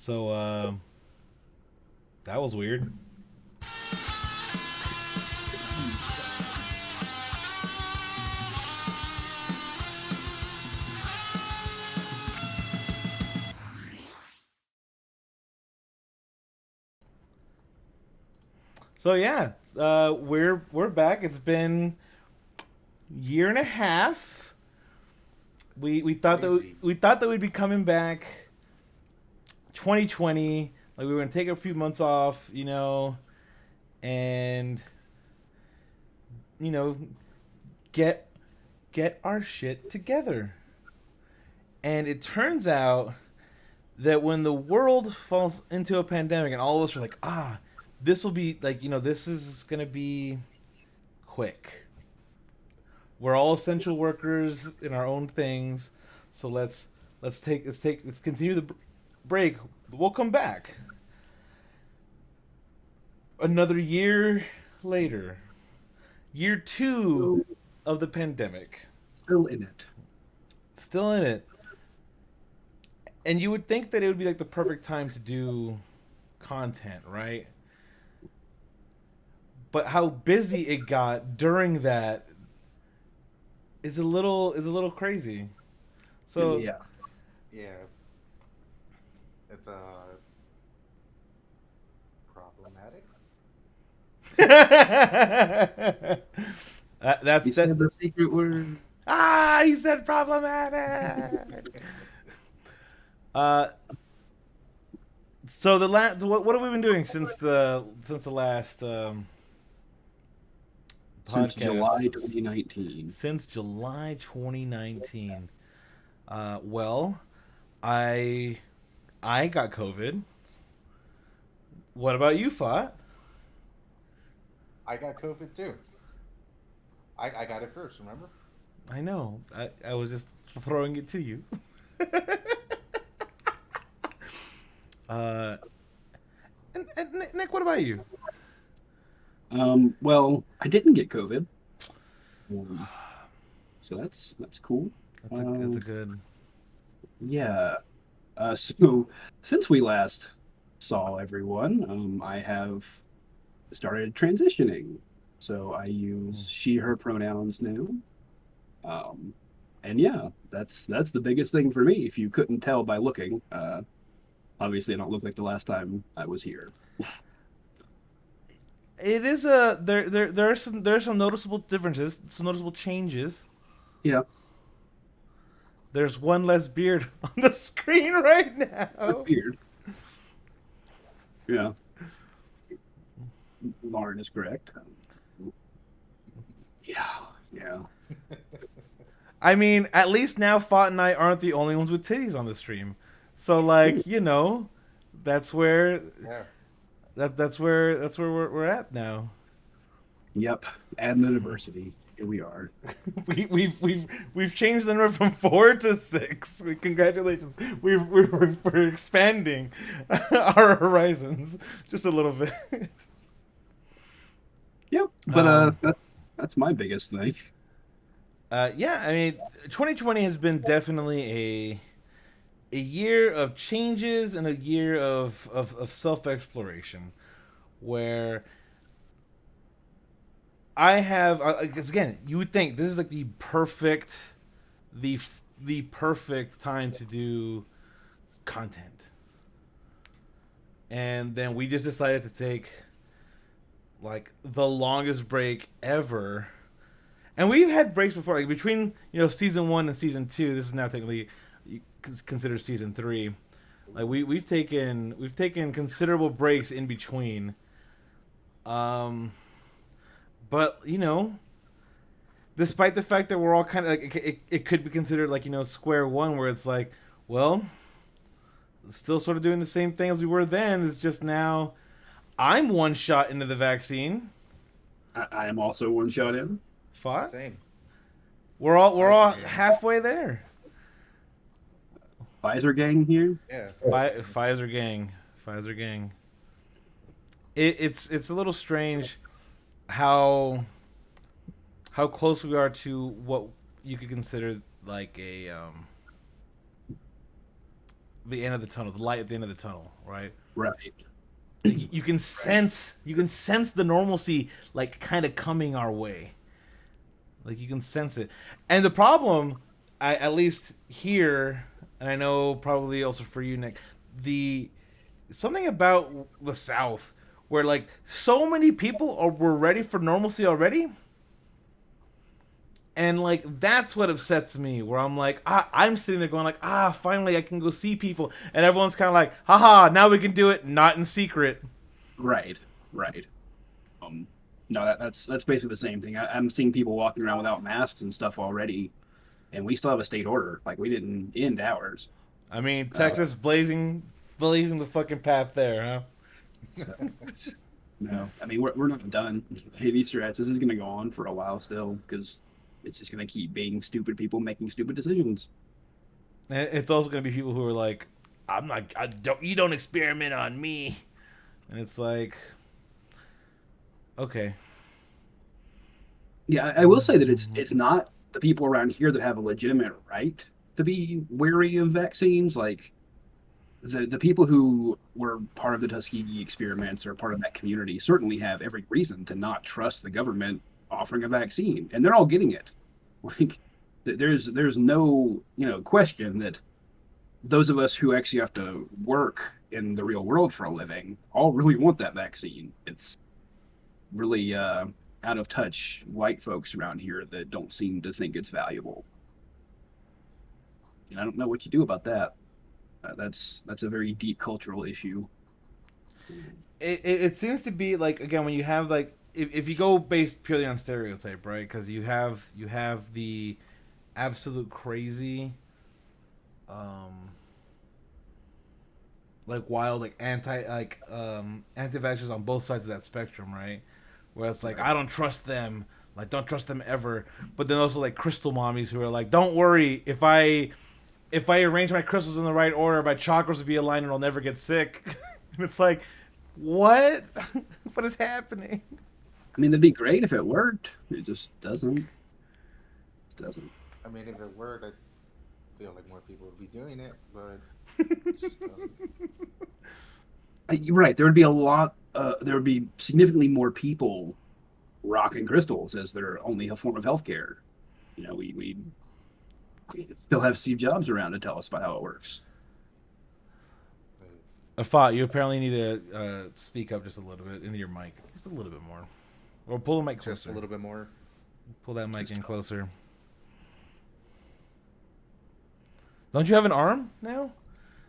So that was weird. So yeah, we're back. It's been year and a half. We thought that Crazy. we thought that we'd be coming back 2020. Like we were gonna take a few months off, and you know get get our shit together. And it turns out that when the world falls into a pandemic and all of us are like, this will be like, this is gonna be quick. We're all essential workers in our own things, so let's continue the break. We'll come back another year later, year two So, of the pandemic, still in it. still in it. And you would think that it would be like the perfect time to do content, right? But how busy it got during that is a little crazy. So Yeah. Yeah, it's problematic. That's You that. said the secret word. He said problematic. uh, so the last, what have we been doing since the last Since July podcast? 2019. Since July 2019. Well, I I got COVID. What about you, Fought? I got COVID too. I got it first. Remember? I know. I was just throwing it to you. uh, and Nick, what about you? Well, I didn't get COVID. Um, so that's cool. That's a Um, good. yeah. So since we last saw everyone, I have started transitioning. So I use she, her pronouns now. Um, and yeah, that's the biggest thing for me. If you couldn't tell by looking, obviously I don't look like the last time I was here. It is a there are some noticeable differences, some noticeable changes. Yeah, There's one less beard on the screen right that's now. weird. Yeah, Lauren is correct. Yeah, yeah, I mean, at least now Fought and I aren't the only ones with titties on the stream. So like, that's where Yeah. that's where we're at now. yep. Admin diversity. Here we are. We've changed the number from 4 to 6. Congratulations. We're expanding our horizons just a little bit. Yep, but Um, that's my biggest thing. yeah, I mean, 2020 has been definitely a year of changes and a year of self exploration, where I have, because again, you would think this is like the perfect time to do content, and then we just decided to take like the longest break ever. And we've had breaks before, like between season one and season two. This is now technically considered season three. Like we've taken considerable breaks in between. Um, but despite the fact that we're all kind of like it could be considered like square one, where it's like, well, still sort of doing the same thing as we were then. It's just now I'm one shot into the vaccine. I am also one shot in. Fought. Same. We're all Pfizer. halfway there. Pfizer gang here. Yeah. Pfizer gang. Pfizer gang. It's a little strange how close we are to what you could consider like a the end of the tunnel, the light at the end of the tunnel, right? Right. You can sense the normalcy like kind of coming our way. Like you can sense it. And the problem, at least here, and I know probably also for you, Nick, the something about the South where like so many people were ready for normalcy already. And like that's what upsets me. Where I'm like, I'm sitting there going like, finally I can go see people, and everyone's kind of like, haha, now we can do it, not in secret. Right. Right. Um, no, that's basically the same thing. I'm seeing people walking around without masks and stuff already, and we still have a state order. Like we didn't end ours. I mean, Uh, Texas blazing the fucking path there, huh? so, no, I mean we're not done. Any stretch. This is going to go on for a while still because it's just going to keep being stupid people making stupid decisions. And it's also gonna be people who are like, you don't experiment on me, and it's like, okay, Yeah, I will say that it's not the people around here that have a legitimate right to be wary of vaccines. Like the people who were part of the Tuskegee experiments or part of that community certainly have every reason to not trust the government offering a vaccine, and they're all getting it. Like there's no question that those of us who actually have to work in the real world for a living all really want that vaccine. It's really out of touch white folks around here that don't seem to think it's valuable. And I don't know what you do about that. That's a very deep cultural issue. it seems to be like again when you have like if you go based purely on stereotype, right? Because you have the absolute crazy, um, like wild like anti-vaxxers on both sides of that spectrum, right? Where it's like I don't trust them, like don't trust them ever. But then also like crystal mommies who are like, don't worry, if I arrange my crystals in the right order, my chakras will be aligned and I'll never get sick. And it's like, what? What is happening? I mean, that'd be great if it worked. It just doesn't. It doesn't. I mean, if it worked, I feel like more people would be doing it, but it just doesn't. You're right. There would be a lot. There would be significantly more people rocking crystals as their only form of healthcare. We still have Steve Jobs around to tell us about how it works. Afat, you apparently need to speak up just a little bit into your mic, just a little bit more, or pull the mic Just closer. a little bit more. Pull that mic in closer. Don't you have an arm now?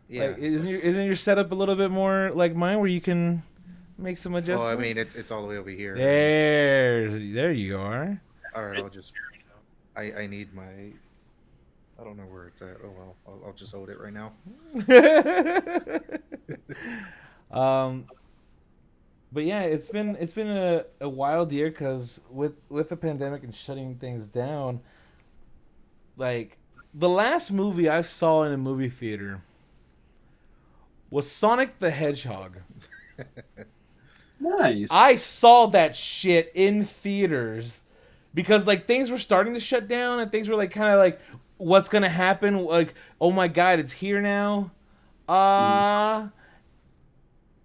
Yeah. Like, isn't your setup a little bit more like mine, where you can make some adjustments? Well, I mean, it's all the way over here. There you are. All right, I'll just. I need my. I don't know where it's at. Oh well, I'll just hold it right now. But yeah, it's been a wild year because with the pandemic and shutting things down, like the last movie I saw in a movie theater was Sonic the Hedgehog. Nice. I saw that shit in theaters because like things were starting to shut down and things were like kind of like what's gonna happen, like oh my god it's here now, and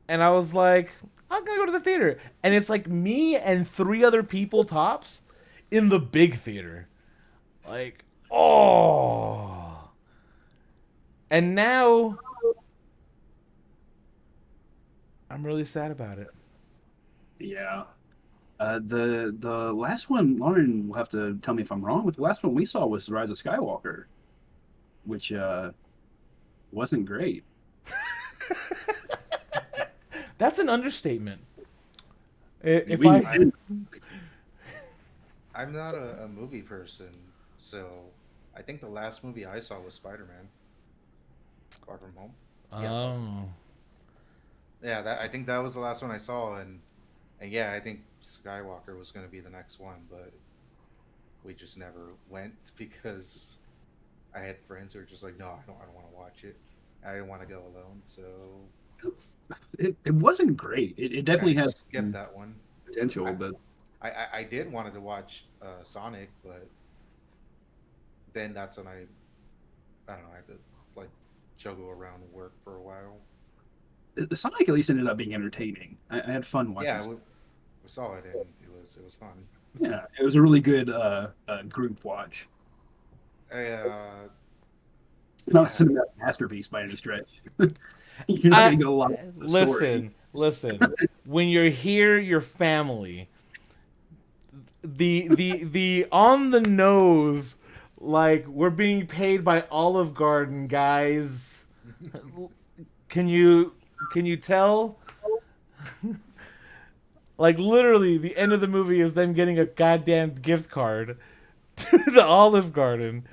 I was like I'm gonna go to the theater, and it's like me and three other people tops in the big theater, like oh, and now I'm really sad about it. Yeah. The last one, Lauren will have to tell me if I'm wrong, but the last one we saw was The Rise of Skywalker, which wasn't great. That's an understatement. I'm not a movie person, so I think the last movie I saw was Spider-Man: Far From Home. Oh. Yeah, I think that was the last one I saw, and yeah, I think Skywalker was going to be the next one, but we just never went because I had friends who were just like, no, I don't want to watch it. I didn't want to go alone, so It wasn't great. It definitely I has skipped that one. potential, but I did wanted to watch Sonic, but then that's when I don't know, I had to like juggle around work for a while. Sonic at least ended up being entertaining. I had fun watching. Yeah, we saw it and it was fun. Yeah, it was a really good group watch. It's not a Yeah, cinematic masterpiece by any stretch. You're not going to get a lot of the story. Listen. When you're here, your family. The on the nose, like we're being paid by Olive Garden, guys. Can you tell? Like literally, the end of the movie is them getting a goddamn gift card to the Olive Garden.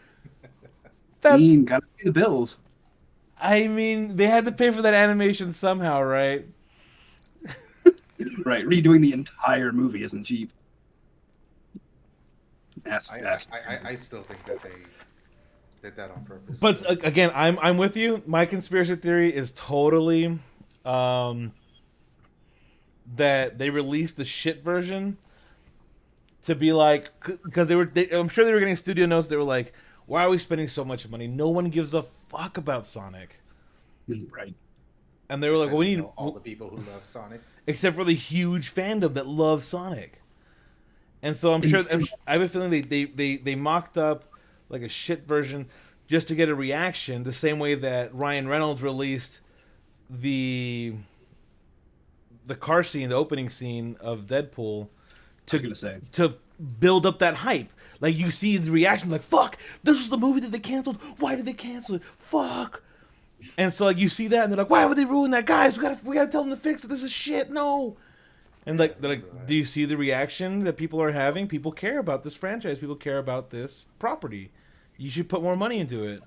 That's. Gotta pay the bills. I mean, they had to pay for that animation somehow, right? Right, redoing the entire movie isn't cheap. I still think that they did that on purpose. But again, I'm with you. My conspiracy theory is totally that they released the shit version to be like, because I'm sure they were getting studio notes. They were like, why are we spending so much money? No one gives a fuck about Sonic. Right. And they were like, well, we need all the people who love Sonic, except for the huge fandom that loves Sonic. And so I have a feeling they mocked up like a shit version just to get a reaction, the same way that Ryan Reynolds released the car scene, the opening scene of Deadpool, to build up that hype. Like you see the reaction, like fuck, this was the movie that they canceled. Why did they cancel it? Fuck. And so like you see that, and they're like, why would they ruin that, guys? We gotta tell them to fix it. This is shit. No. And like they're like, do you see the reaction that people are having? People care about this franchise. People care about this property. You should put more money into it,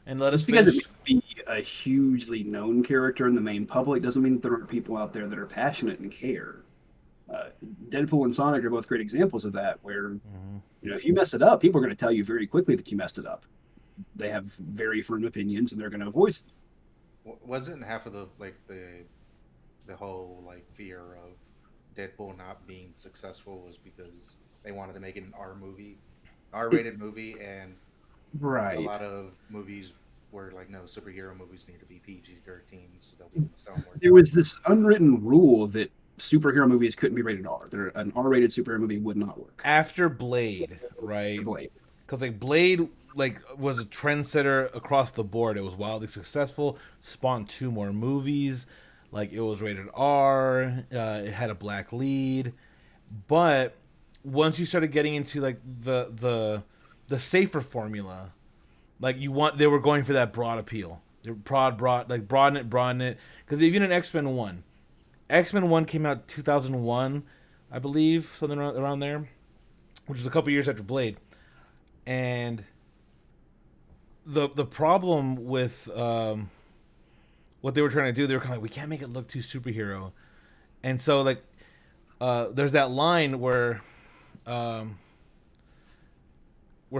and let us because finish. it may be a hugely known character in the main public doesn't mean that there aren't people out there that are passionate and care. Deadpool and Sonic are both great examples of that. Where if you mess it up, people are going to tell you very quickly that you messed it up. They have very firm opinions, and they're going to voice them. Wasn't half of the whole like fear of Deadpool not being successful was because they wanted to make it an R-rated movie, and right. A lot of movies were like, no, superhero movies need to be PG-13 so that we can sell more. There was this unwritten rule that superhero movies couldn't be rated R. An R-rated superhero movie would not work. After Blade, right? Because like Blade was a trendsetter across the board. It was wildly successful, spawned 2 more movies. Like it was rated R. It had a black lead, but once you started getting into like the safer formula, like they were going for that broad appeal. They broaden it. Because even in X-Men 1 came out 2001, I believe, something around there, which is a couple years after Blade, and the problem with what they were trying to do, they were kind of like, we can't make it look too superhero. And so like there's that line where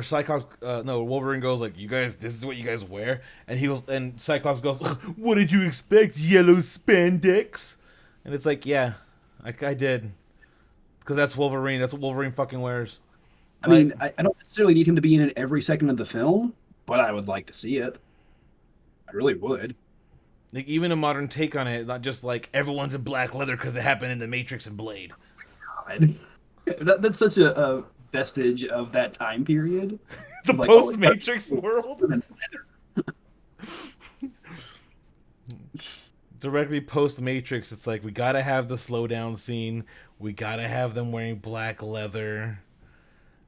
Cyclops Wolverine goes like, you guys, this is what you guys wear, and Cyclops goes, what did you expect, yellow spandex? And it's like, yeah, I did, because that's Wolverine. That's what Wolverine fucking wears. I mean, I don't necessarily need him to be in it every second of the film, but I would like to see it. I really would. Like even a modern take on it, not just like everyone's in black leather because it happened in the Matrix and Blade. God. That's such a vestige of that time period. The post-Matrix world. Directly post-Matrix, it's like we gotta have the slowdown scene. We gotta have them wearing black leather.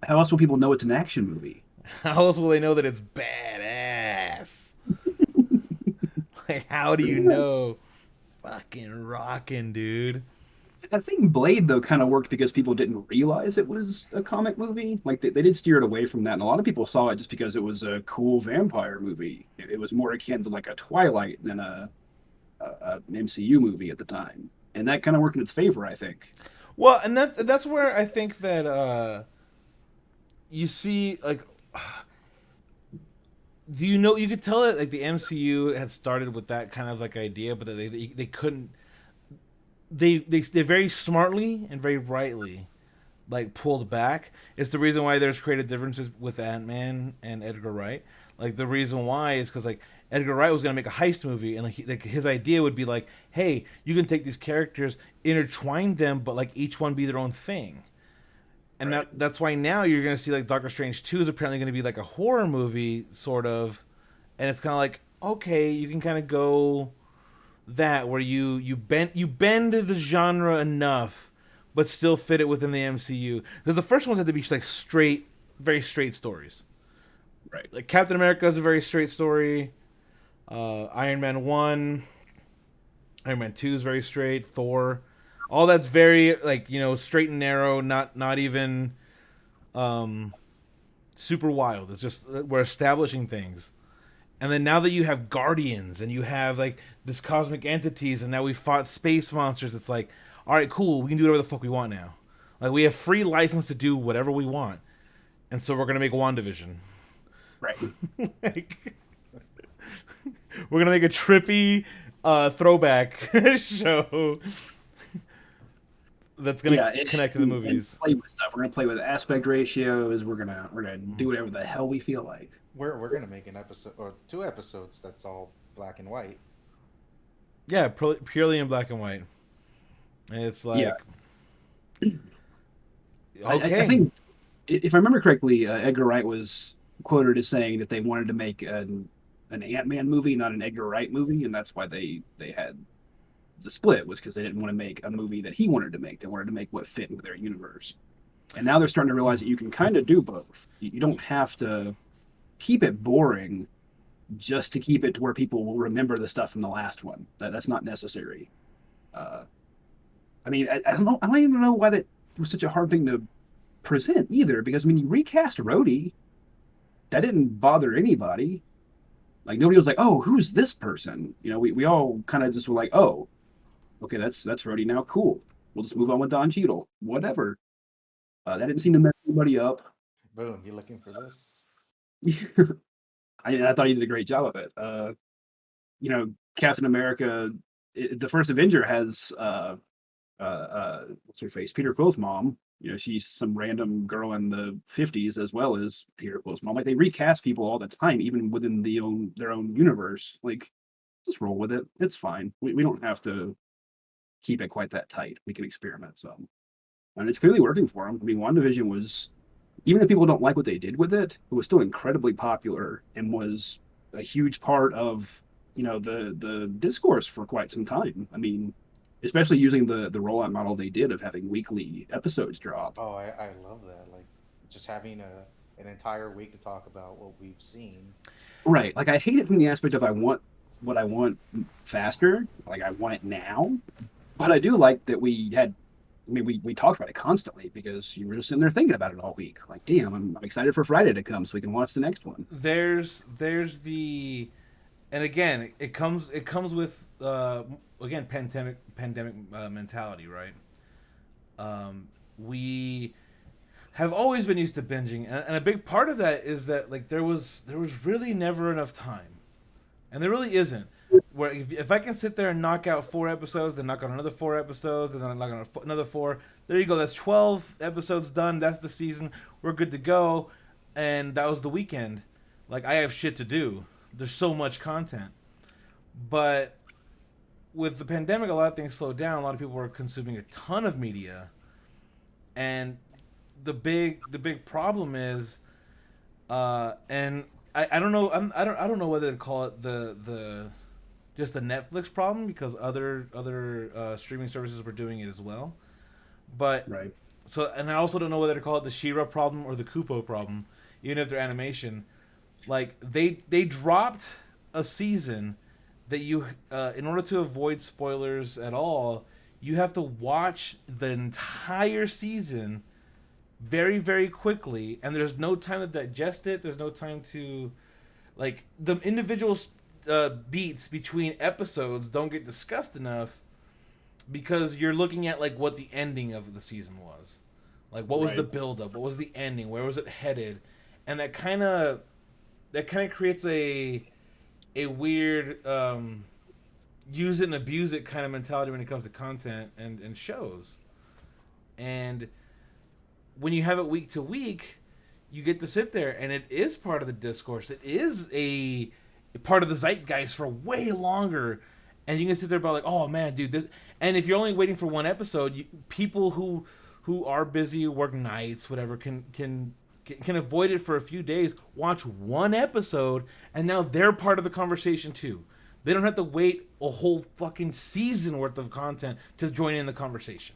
How else will people know it's an action movie? How else will they know that it's badass? Like, how do you know? Fucking rockin', dude. I think Blade, though, kind of worked because people didn't realize it was a comic movie. Like, they did steer it away from that, and a lot of people saw it just because it was a cool vampire movie. It was more akin to, like, a Twilight than an MCU movie at the time. And that kind of worked in its favor, I think. Well, and that's where I think that you see, like... Do you know? You could tell that like the MCU had started with that kind of like idea, but they couldn't. They very smartly and very rightly, like pulled back. It's the reason why there's creative differences with Ant-Man and Edgar Wright. Like the reason why is because like Edgar Wright was going to make a heist movie, and like his idea would be like, hey, you can take these characters, intertwine them, but like each one be their own thing. And that's why now you're going to see like Doctor Strange 2 is apparently going to be like a horror movie sort of, and it's kind of like, okay, you can kind of go that where you bend the genre enough but still fit it within the MCU. Because the first ones had to be like straight, very straight stories. Right. Like Captain America is a very straight story. Iron Man 1, Iron Man 2 is very straight. Thor, all that's very like, straight and narrow, not even super wild. It's just we're establishing things. And then now that you have Guardians and you have like this cosmic entities, and now we fought space monsters, it's like, all right, cool, we can do whatever the fuck we want now. Like we have free license to do whatever we want, and so we're gonna make WandaVision. Right. Like, we're gonna make a trippy throwback show that's gonna connect to the movies. And play with stuff. We're gonna play with aspect ratios. We're gonna do whatever the hell we feel like. We're gonna make an episode or 2 episodes that's all black and white. Yeah, purely in black and white. And it's like, okay. I think, if I remember correctly, Edgar Wright was quoted as saying that they wanted to make an Ant-Man movie, not an Edgar Wright movie, and that's why they had the split, was because they didn't want to make a movie that he wanted to make. They wanted to make what fit into their universe. And now they're starting to realize that you can kind of do both. You don't have to keep it boring just to keep it to where people will remember the stuff from the last one. That's not necessary. I mean, I don't know. I don't even know why that was such a hard thing to present either. Because I mean, you recast Rhodey, that didn't bother anybody. Like nobody was like, "Oh, who's this person?" We all kind of just were like, "Oh, okay, that's Rhodey now. Cool. We'll just move on with Don Cheadle. Whatever." That didn't seem to mess anybody up. Boom, you looking for this? I thought he did a great job of it. Captain America, the first Avenger has what's her face, Peter Quill's mom. She's some random girl in the 50s as well as Peter Quill's mom. Like they recast people all the time, even within their own universe. Like, just roll with it. It's fine. We don't have to keep it quite that tight. We can experiment some, and it's clearly working for them. I mean, WandaVision was, even if people don't like what they did with it, it was still incredibly popular and was a huge part of the discourse for quite some time. I mean, especially using the rollout model they did of having weekly episodes drop. Oh, I love that. Like just having an entire week to talk about what we've seen. Right. Like I hate it from the aspect of I want what I want faster. Like I want it now. But I do like that we talked about it constantly because you were just sitting there thinking about it all week. Like, damn, I'm excited for Friday to come so we can watch the next one. There's the, and again, it comes with again pandemic mentality, right? We have always been used to binging, and a big part of that is that like there was really never enough time, and there really isn't. Where if I can sit there and knock out 4 episodes, then knock out another 4 episodes, and then knock out another 4, there you go. That's 12 episodes done. That's the season. We're good to go, and that was the weekend. Like I have shit to do. There's so much content, but with the pandemic, a lot of things slowed down. A lot of people were consuming a ton of media, and the big problem is, and I don't know, I don't know whether to call it the just the Netflix problem because other streaming services were doing it as well, but right. So, and I also don't know whether to call it the She-Ra problem or the Kupo problem, even if they're animation. Like they dropped a season that you, in order to avoid spoilers at all, you have to watch the entire season very, very quickly, and there's no time to digest it. There's no time to, like, the individual beats between episodes don't get discussed enough because you're looking at, like, what the ending of the season was. Like, what was the build-up? What was the ending? Where was it headed? And that kind of creates a weird use it and abuse it kind of mentality when it comes to content and shows. And when you have it week to week, you get to sit there and it is part of the discourse. It is a part of the zeitgeist for way longer, and you can sit there about like, oh man, dude, this. And if you're only waiting for one episode, people who are busy, work nights, whatever, can avoid it for a few days, watch one episode, and now they're part of the conversation too. They don't have to wait a whole fucking season worth of content to join in the conversation.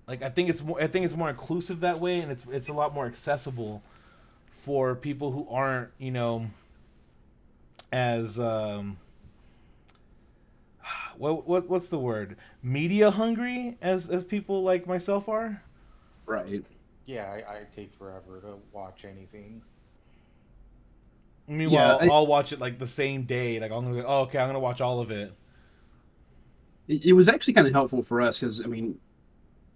Like I think it's more inclusive that way, and it's a lot more accessible for people who aren't, as what's the word, media hungry as people like myself are. Right. Yeah, I take forever to watch anything. Meanwhile, Yeah, I'll watch it like the same day. Like I'm gonna go, oh, okay, I'm gonna watch all of it. it was actually kind of helpful for us because, I mean,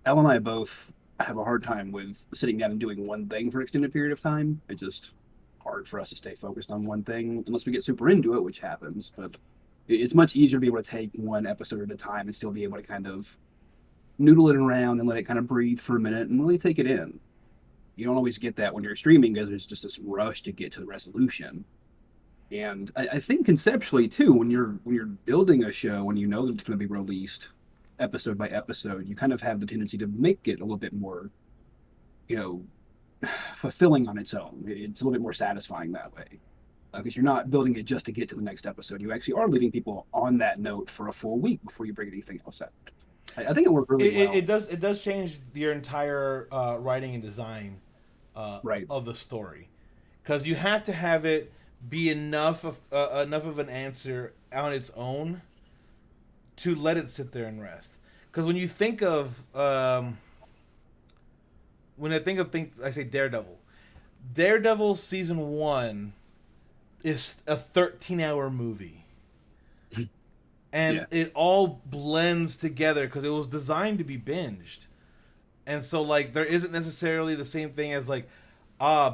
Elle and I both have a hard time with sitting down and doing one thing for an extended period of time. It's just hard for us to stay focused on one thing unless we get super into it, which happens. But it's much easier to be able to take one episode at a time and still be able to kind of noodle it around and let it kind of breathe for a minute and really take it in. You don't always get that when you're streaming because there's just this rush to get to the resolution. And I think conceptually too, when you're building a show and you know that it's going to be released episode by episode, you kind of have the tendency to make it a little bit more, you know, fulfilling on its own. It's a little bit more satisfying that way because you're not building it just to get to the next episode. You actually are leaving people on that note for a full week before you bring anything else out. I think it worked really well. It does change your entire writing and design Right. of the story, because you have to have it be enough of an answer on its own to let it sit there and rest. Because when you think of I say Daredevil season 1 is a 13-hour movie. And Yeah. it all blends together because it was designed to be binged. And so, like, there isn't necessarily the same thing as, like,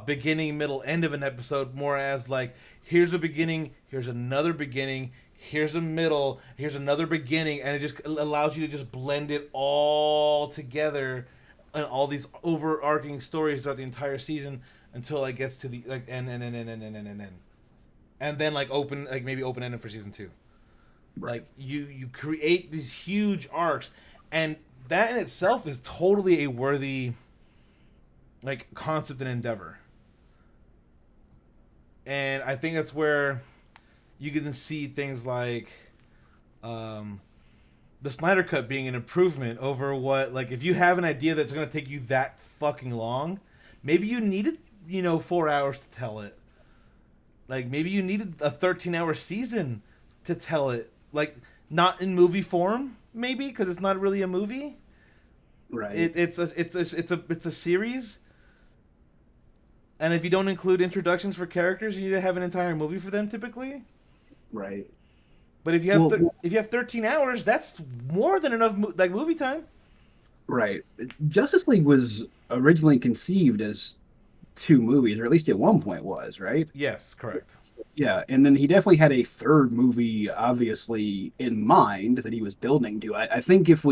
beginning, middle, end of an episode, more as, like, here's a beginning, here's another beginning, here's a middle, here's another beginning, and it just allows you to just blend it all together and all these overarching stories throughout the entire season until it gets to the, like, end. And then, like, maybe open-ended for season 2. Right. Like you create these huge arcs, and that in itself is totally a worthy, like, concept and endeavor. And I think that's where you can see things like the Snyder Cut being an improvement over what, like, if you have an idea that's going to take you that fucking long, maybe you needed 4 hours to tell it. Like, maybe you needed a 13-hour season to tell it. Like, not in movie form, maybe, because it's not really a movie. Right. It's a series. And if you don't include introductions for characters, you need to have an entire movie for them, typically. Right. But if you have if you have 13 hours, that's more than enough movie time. Right. Justice League was originally conceived as 2 movies, or at least at one point was, right? Yes, correct. Yeah, and then he definitely had a third movie, obviously, in mind that he was building to. I think if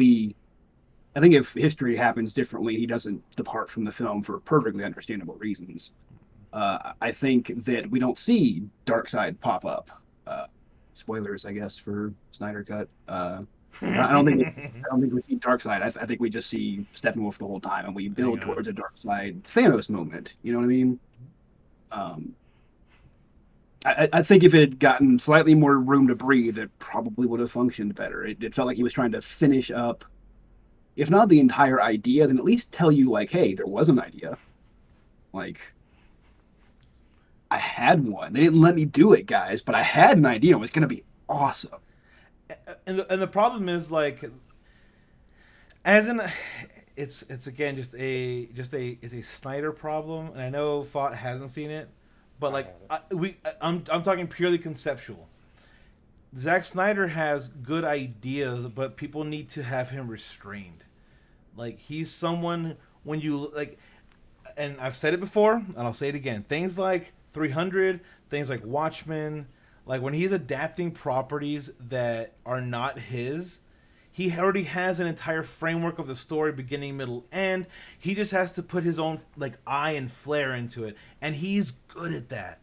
history happens differently, he doesn't depart from the film for perfectly understandable reasons. I think that we don't see Darkseid pop up. Spoilers, I guess, for Snyder Cut. I don't think we see Darkseid. I think we just see Steppenwolf the whole time, and we build towards a Darkseid Thanos moment. You know what I mean? I think if it had gotten slightly more room to breathe, it probably would have functioned better. It felt like he was trying to finish up, if not the entire idea, then at least tell you, like, hey, there was an idea. Like, I had one. They didn't let me do it, guys, but I had an idea. It was going to be awesome. And the problem is, like, as in, it's again just a Snyder problem, and I know Thought hasn't seen it. But, like, I'm talking purely conceptual. Zack Snyder has good ideas, but people need to have him restrained. Like, he's someone, when you, like, and I've said it before, and I'll say it again, things like 300, things like Watchmen, like, when he's adapting properties that are not his, he already has an entire framework of the story, beginning, middle, end. He just has to put his own, like, eye and flair into it, and he's good at that.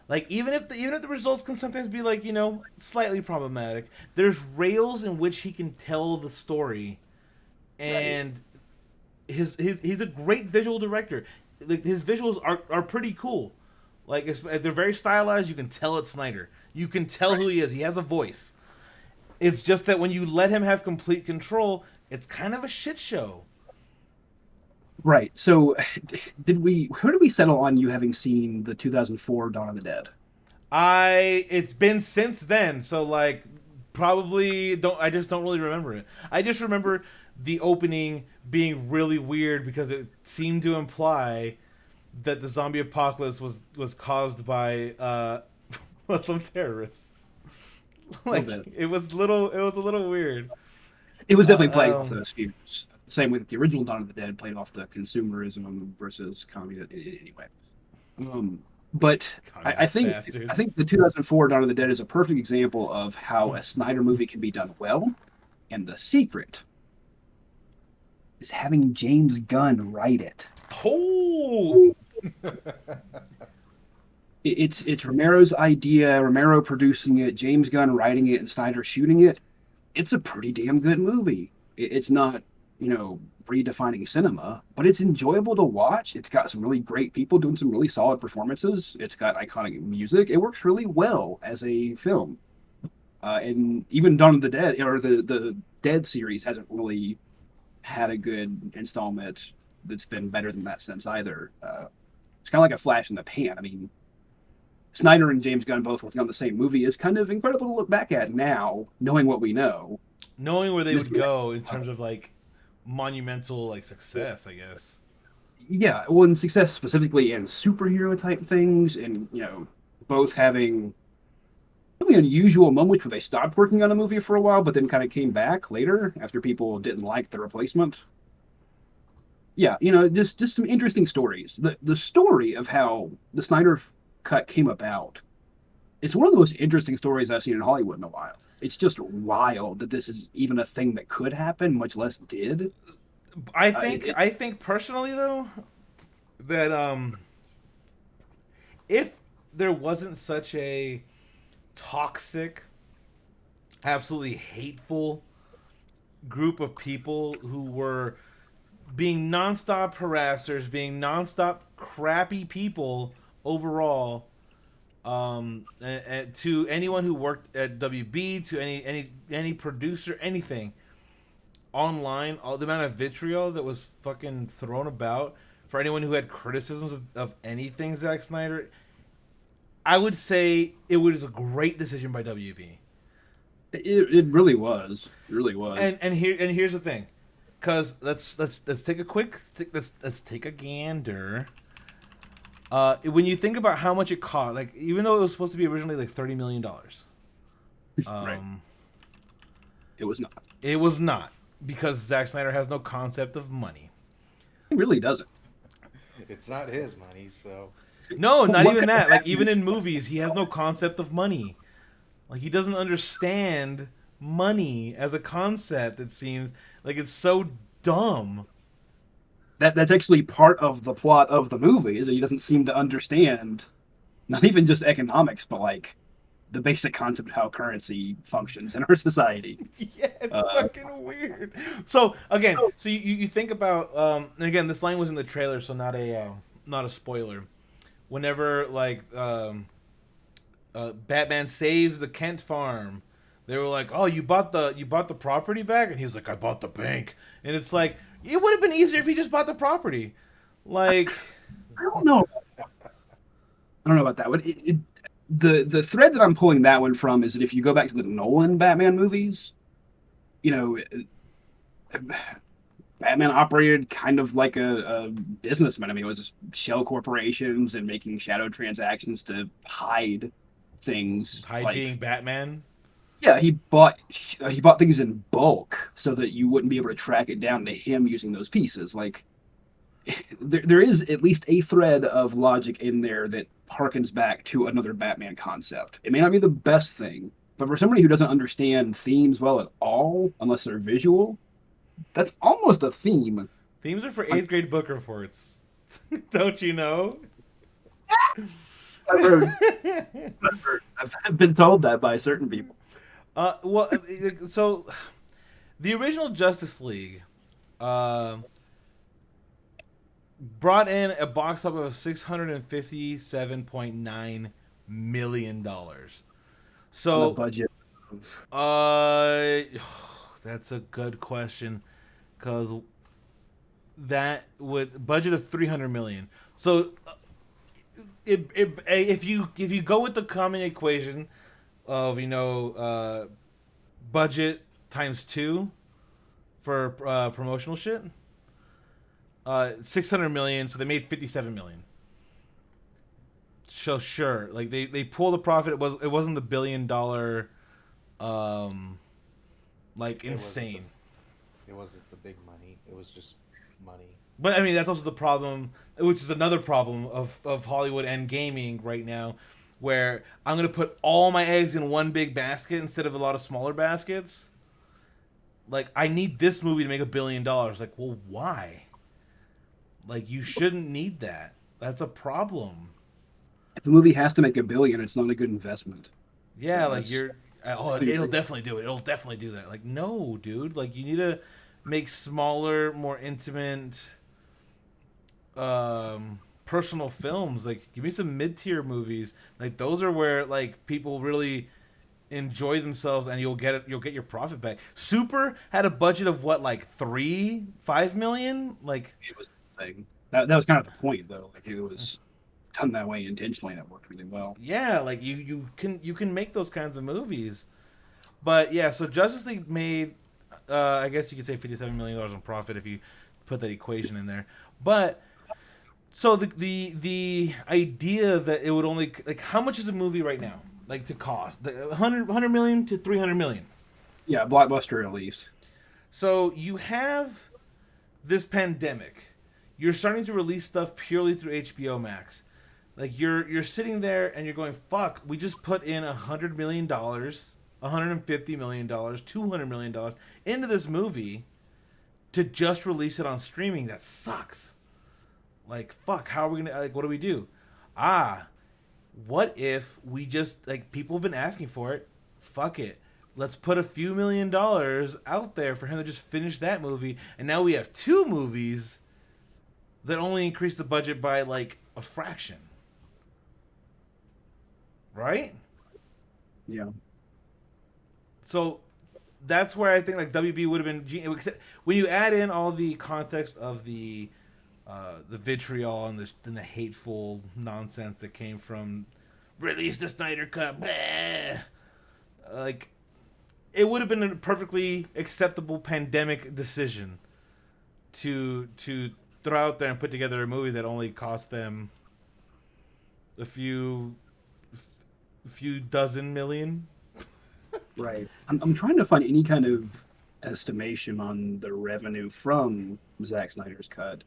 Like even if the results can sometimes be like, slightly problematic, there's rails in which he can tell the story, Right. and he's a great visual director. Like his visuals are pretty cool. Like they're very stylized. You can tell it's Snyder. You can tell who Right. he is. He has a voice. It's just that when you let him have complete control, it's kind of a shit show. Right. So, who did we settle on you having seen the 2004 Dawn of the Dead? It's been since then, so like probably don't I just don't really remember it. I just remember the opening being really weird because it seemed to imply that the zombie apocalypse was caused by Muslim terrorists. A little Like bit. it was a little weird. It was definitely playing Uh, off those fears. Same way that the original Dawn of the Dead played off the consumerism versus communism. Anyway, but I Communist think bastards. the 2004 Dawn of the Dead is a perfect example of how a Snyder movie can be done well, and the secret is having James Gunn write it. Oh, It's Romero's idea, Romero producing it, James Gunn writing it, and Snyder shooting it. It's a pretty damn good movie. It's not, redefining cinema, but it's enjoyable to watch. It's got some really great people doing some really solid performances. It's got iconic music. It works really well as a film. And even Dawn of the Dead or the Dead series hasn't really had a good installment that's been better than that since either. It's kind of like a flash in the pan. I mean, Snyder and James Gunn both working on the same movie is kind of incredible to look back at now, knowing what we know. knowing where they Just would go in terms of like monumental like success, I guess. yeah, well, in success specifically in superhero type things, and both having really unusual moments where they stopped working on a movie for a while, but then kind of came back later after people didn't like the replacement. Yeah, just some interesting stories. The story of how the Snyder Cut came about, it's one of the most interesting stories I've seen in Hollywood in a while. It's just wild that this is even a thing that could happen, much less did. I think personally though that if there wasn't such a toxic, absolutely hateful group of people who were being nonstop harassers, being nonstop crappy people overall, and to anyone who worked at WB, to any producer, anything online, all the amount of vitriol that was fucking thrown about for anyone who had criticisms of anything Zack Snyder, I would say it was a great decision by WB. It really was. It really was. And here's the thing, because let's take a quick let's take a gander. When you think about how much it cost, like even though it was supposed to be originally like $30 million, Right. um, It was not. it was not, because Zack Snyder has no concept of money. It really doesn't. It's not his money, so No, not What even could have that. Like happened? even in movies, he has no concept of money. Like he doesn't understand money as a concept. It seems like it's so dumb. That's actually part of the plot of the movie is that he doesn't seem to understand not even just economics, but like the basic concept of how currency functions in our society. Yeah, it's Uh, fucking weird. So again, so you think about and again, this line was in the trailer, so not a spoiler. Whenever like Batman saves the Kent farm, they were like, "Oh, you bought the property back," and he's like, "I bought the bank," and it's like it would have been easier if he just bought the property. Like, I don't know. I don't know about that. But the thread that I'm pulling that one from is that if you go back to the Nolan Batman movies, you know, Batman operated kind of like a businessman. I mean, it was just shell corporations and making shadow transactions to hide things. hide being Like, Batman. yeah, he bought things in bulk so that you wouldn't be able to track it down to him using those pieces. Like, there is at least a thread of logic in there that harkens back to another Batman concept. It may not be the best thing, but for somebody who doesn't understand themes well at all, unless they're visual, that's almost a theme. Themes are for Like, eighth grade book reports. Don't you know? I've heard, I've been told that by certain people. Well, so the original Justice League brought in a box office of $657.9 million. On a So, budget of uh, that's a good question because that would budget of 300 million. So, if you go with the common equation of budget times two for promotional shit, 600 million. So they made 57 million. So sure, like they pulled the profit. It wasn't the $1 billion, like insane. It wasn't the big money. It was just money. But I mean that's also the problem, which is another problem of Hollywood and gaming right now, where I'm gonna put all my eggs in one big basket instead of a lot of smaller baskets. Like I need this movie to make $1 billion. Like, well, why? Like you shouldn't need that. That's a problem. if the movie has to make $1 billion, it's not a good investment. Yeah, like That's- you're. Oh, it'll definitely do it. It'll definitely do that. Like, no, dude. Like, you need to make smaller, more intimate, personal films. Like, give me some mid-tier movies. Like, those are where like people really enjoy themselves, and you'll get it. You'll get your profit back. Super had a budget of what, like 5 million. Like, It was the thing. That was kind of the point, though. Like it was done that way intentionally, and it worked really well. yeah, like you can make those kinds of movies. But yeah, so Justice League made, I guess you could say $57 million in profit if you put that equation in there. But so the idea that it would only like how much is a movie right now like to cost 100 million to 300 million. Yeah, blockbuster at least. So you have this pandemic. You're starting to release stuff purely through HBO Max. Like you're sitting there and you're going, fuck, we just put in $100 million, $150 million, $200 million into this movie to just release it on streaming. That sucks. Like, fuck, how are we gonna like what do we do? What if we just like people have been asking for it? Fuck it. Let's put a few $1 million out there for him to just finish that movie, and now we have two movies that only increase the budget by like a fraction. Right? Yeah. So that's where I think like WB would have been when you add in all the context of the vitriol and the hateful nonsense that came from release the Snyder Cut, bleh. Like it would have been a perfectly acceptable pandemic decision to throw out there and put together a movie that only cost them a few dozen million. Right. I'm trying to find any kind of estimation on the revenue from Zack Snyder's cut.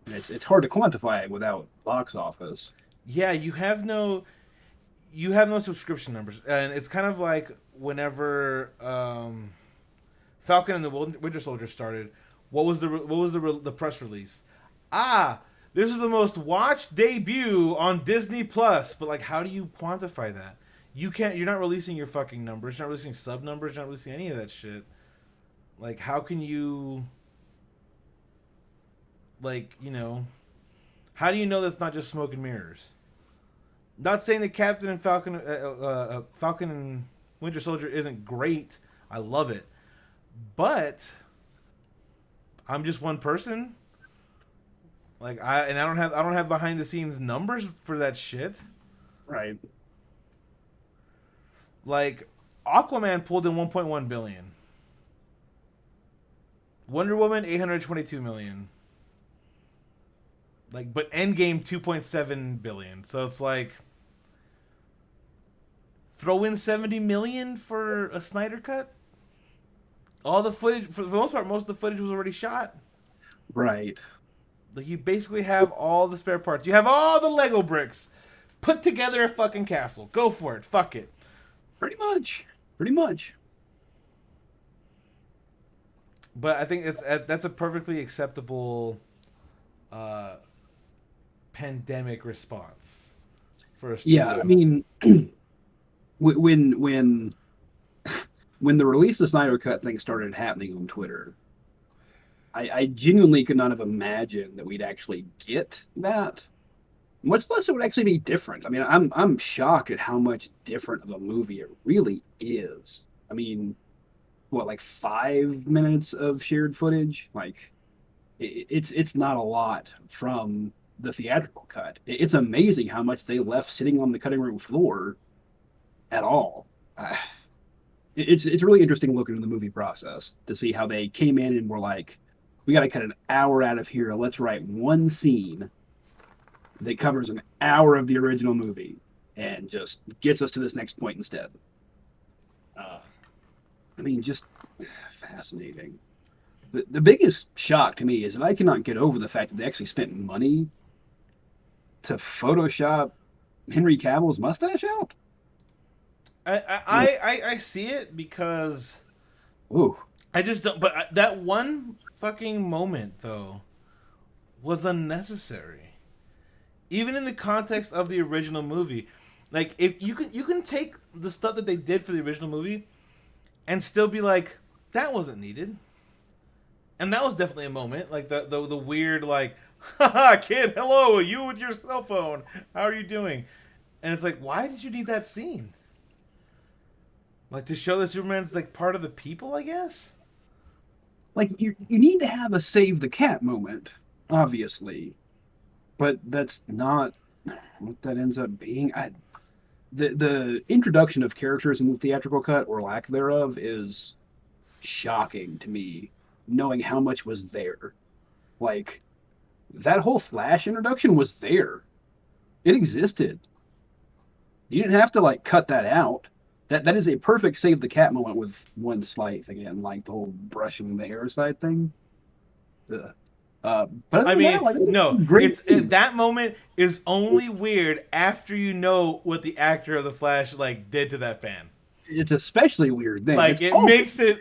And it's hard to quantify it without box office. Yeah, you have no subscription numbers, and it's kind of like whenever Falcon and the Winter Soldier started. What was the press release? This is the most watched debut on Disney Plus. But like, how do you quantify that? You can't. You're not releasing your fucking numbers. You're not releasing sub numbers. You're not releasing any of that shit. Like, how can you? Like, how do you know that's not just smoke and mirrors? Not saying that Falcon and Winter Soldier isn't great. I love it, but I'm just one person. Like I don't have behind the scenes numbers for that shit. Right. Like Aquaman pulled in 1.1 billion. Wonder Woman 822 million. Like, but Endgame 2.7 billion. So it's like throw in 70 million for a Snyder cut. All the footage, for the most part, most of the footage was already shot. Right. Like you basically have all the spare parts. You have all the Lego bricks. Put together a fucking castle. Go for it. Fuck it. Pretty much. Pretty much. But I think that's a perfectly acceptable pandemic response. for a Yeah, I studio. mean, when when the release of Snyder Cut thing started happening on Twitter, I genuinely could not have imagined that we'd actually get that. Much less it would actually be different. I mean, I'm shocked at how much different of a movie it really is. I mean, what, like 5 minutes of shared footage? Like, it's not a lot from the theatrical cut. It's amazing how much they left sitting on the cutting room floor at all. Uh, it's really interesting looking at the movie process to see how they came in and were like, we got to cut an hour out of here. Let's write one scene that covers an hour of the original movie and just gets us to this next point instead. Uh, I mean, just fascinating. The biggest shock to me is that I cannot get over the fact that they actually spent money to Photoshop Henry Cavill's mustache out. I see it because Ooh, I just don't. But that one fucking moment though was unnecessary, even in the context of the original movie. Like if you can take the stuff that they did for the original movie and still be like that wasn't needed, and that was definitely a moment like the weird like, haha kid, hello, you with your cell phone, how are you doing? And it's like, why did you need that scene? Like to show that Superman's like part of the people, I guess. like you need to have a save the cat moment, obviously, but that's not what that ends up being. The introduction of characters in the theatrical cut or lack thereof is shocking to me, knowing how much was there. Like that whole Flash introduction was there. It existed. You didn't have to like cut that out. That is a perfect save the cat moment with one slight thing again, like the whole brushing the hair side thing. Ugh. But other I than that, mean, like no, great scene. that moment is only weird after you know what the actor of the Flash like did to that fan. It's especially weird then. Like It's all.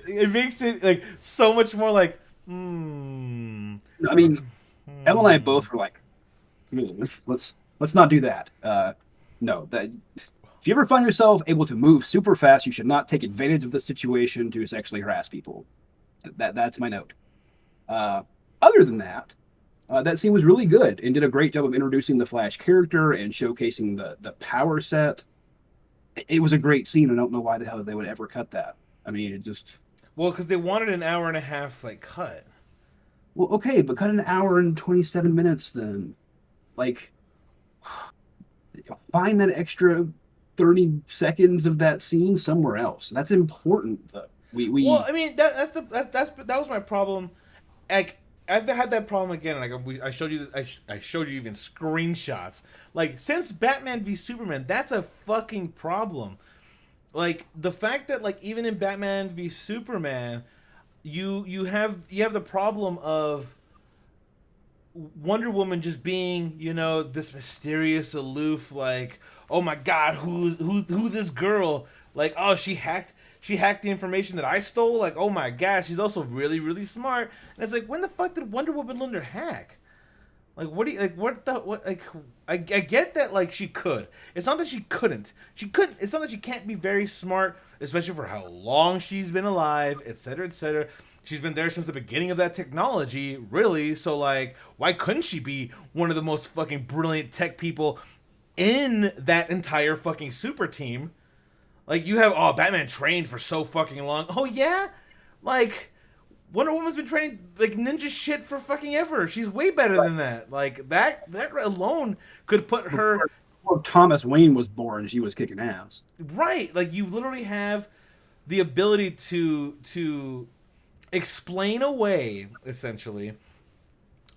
it makes it like so much more like hmm. I mean, Ellen and I Hmm. both were like, let's not do that. No, that if you ever find yourself able to move super fast, you should not take advantage of the situation to sexually harass people. That's my note. Uh, Other than that, that scene was really good and did a great job of introducing the Flash character and showcasing the power set. It was a great scene. I don't know why the hell they would ever cut that. I mean, it just Well, because they wanted an hour and a half like cut. well, okay, but cut an hour and 27 minutes then. Like, find that extra 30 seconds of that scene somewhere else. That's important, though. Well, We I mean that was my problem. Like I've had that problem again. Like I showed you, I showed you even screenshots. Like since Batman v Superman, that's a fucking problem. Like the fact that like even in Batman v Superman, you have the problem of Wonder Woman just being, you know, this mysterious, aloof, like, oh my god, who this girl? Like, oh, she hacked the information that I stole. Like, oh my god, she's also really, really smart. And it's like, when the fuck did Wonder Woman learn to hack? Like, what do you like? What the what? Like, I get that like she could. It's not that she couldn't. She couldn't. It's not that she can't be very smart, especially for how long she's been alive, etc., etc. She's been there since the beginning of that technology, really. So like, why couldn't she be one of the most fucking brilliant tech people in that entire fucking super team? Like, you have Batman trained for so fucking long. Oh yeah, like Wonder Woman's been training like ninja shit for fucking ever. She's way better than that. Like that alone could put her before Thomas Wayne was born, she was kicking ass. right. Like you literally have the ability to explain away essentially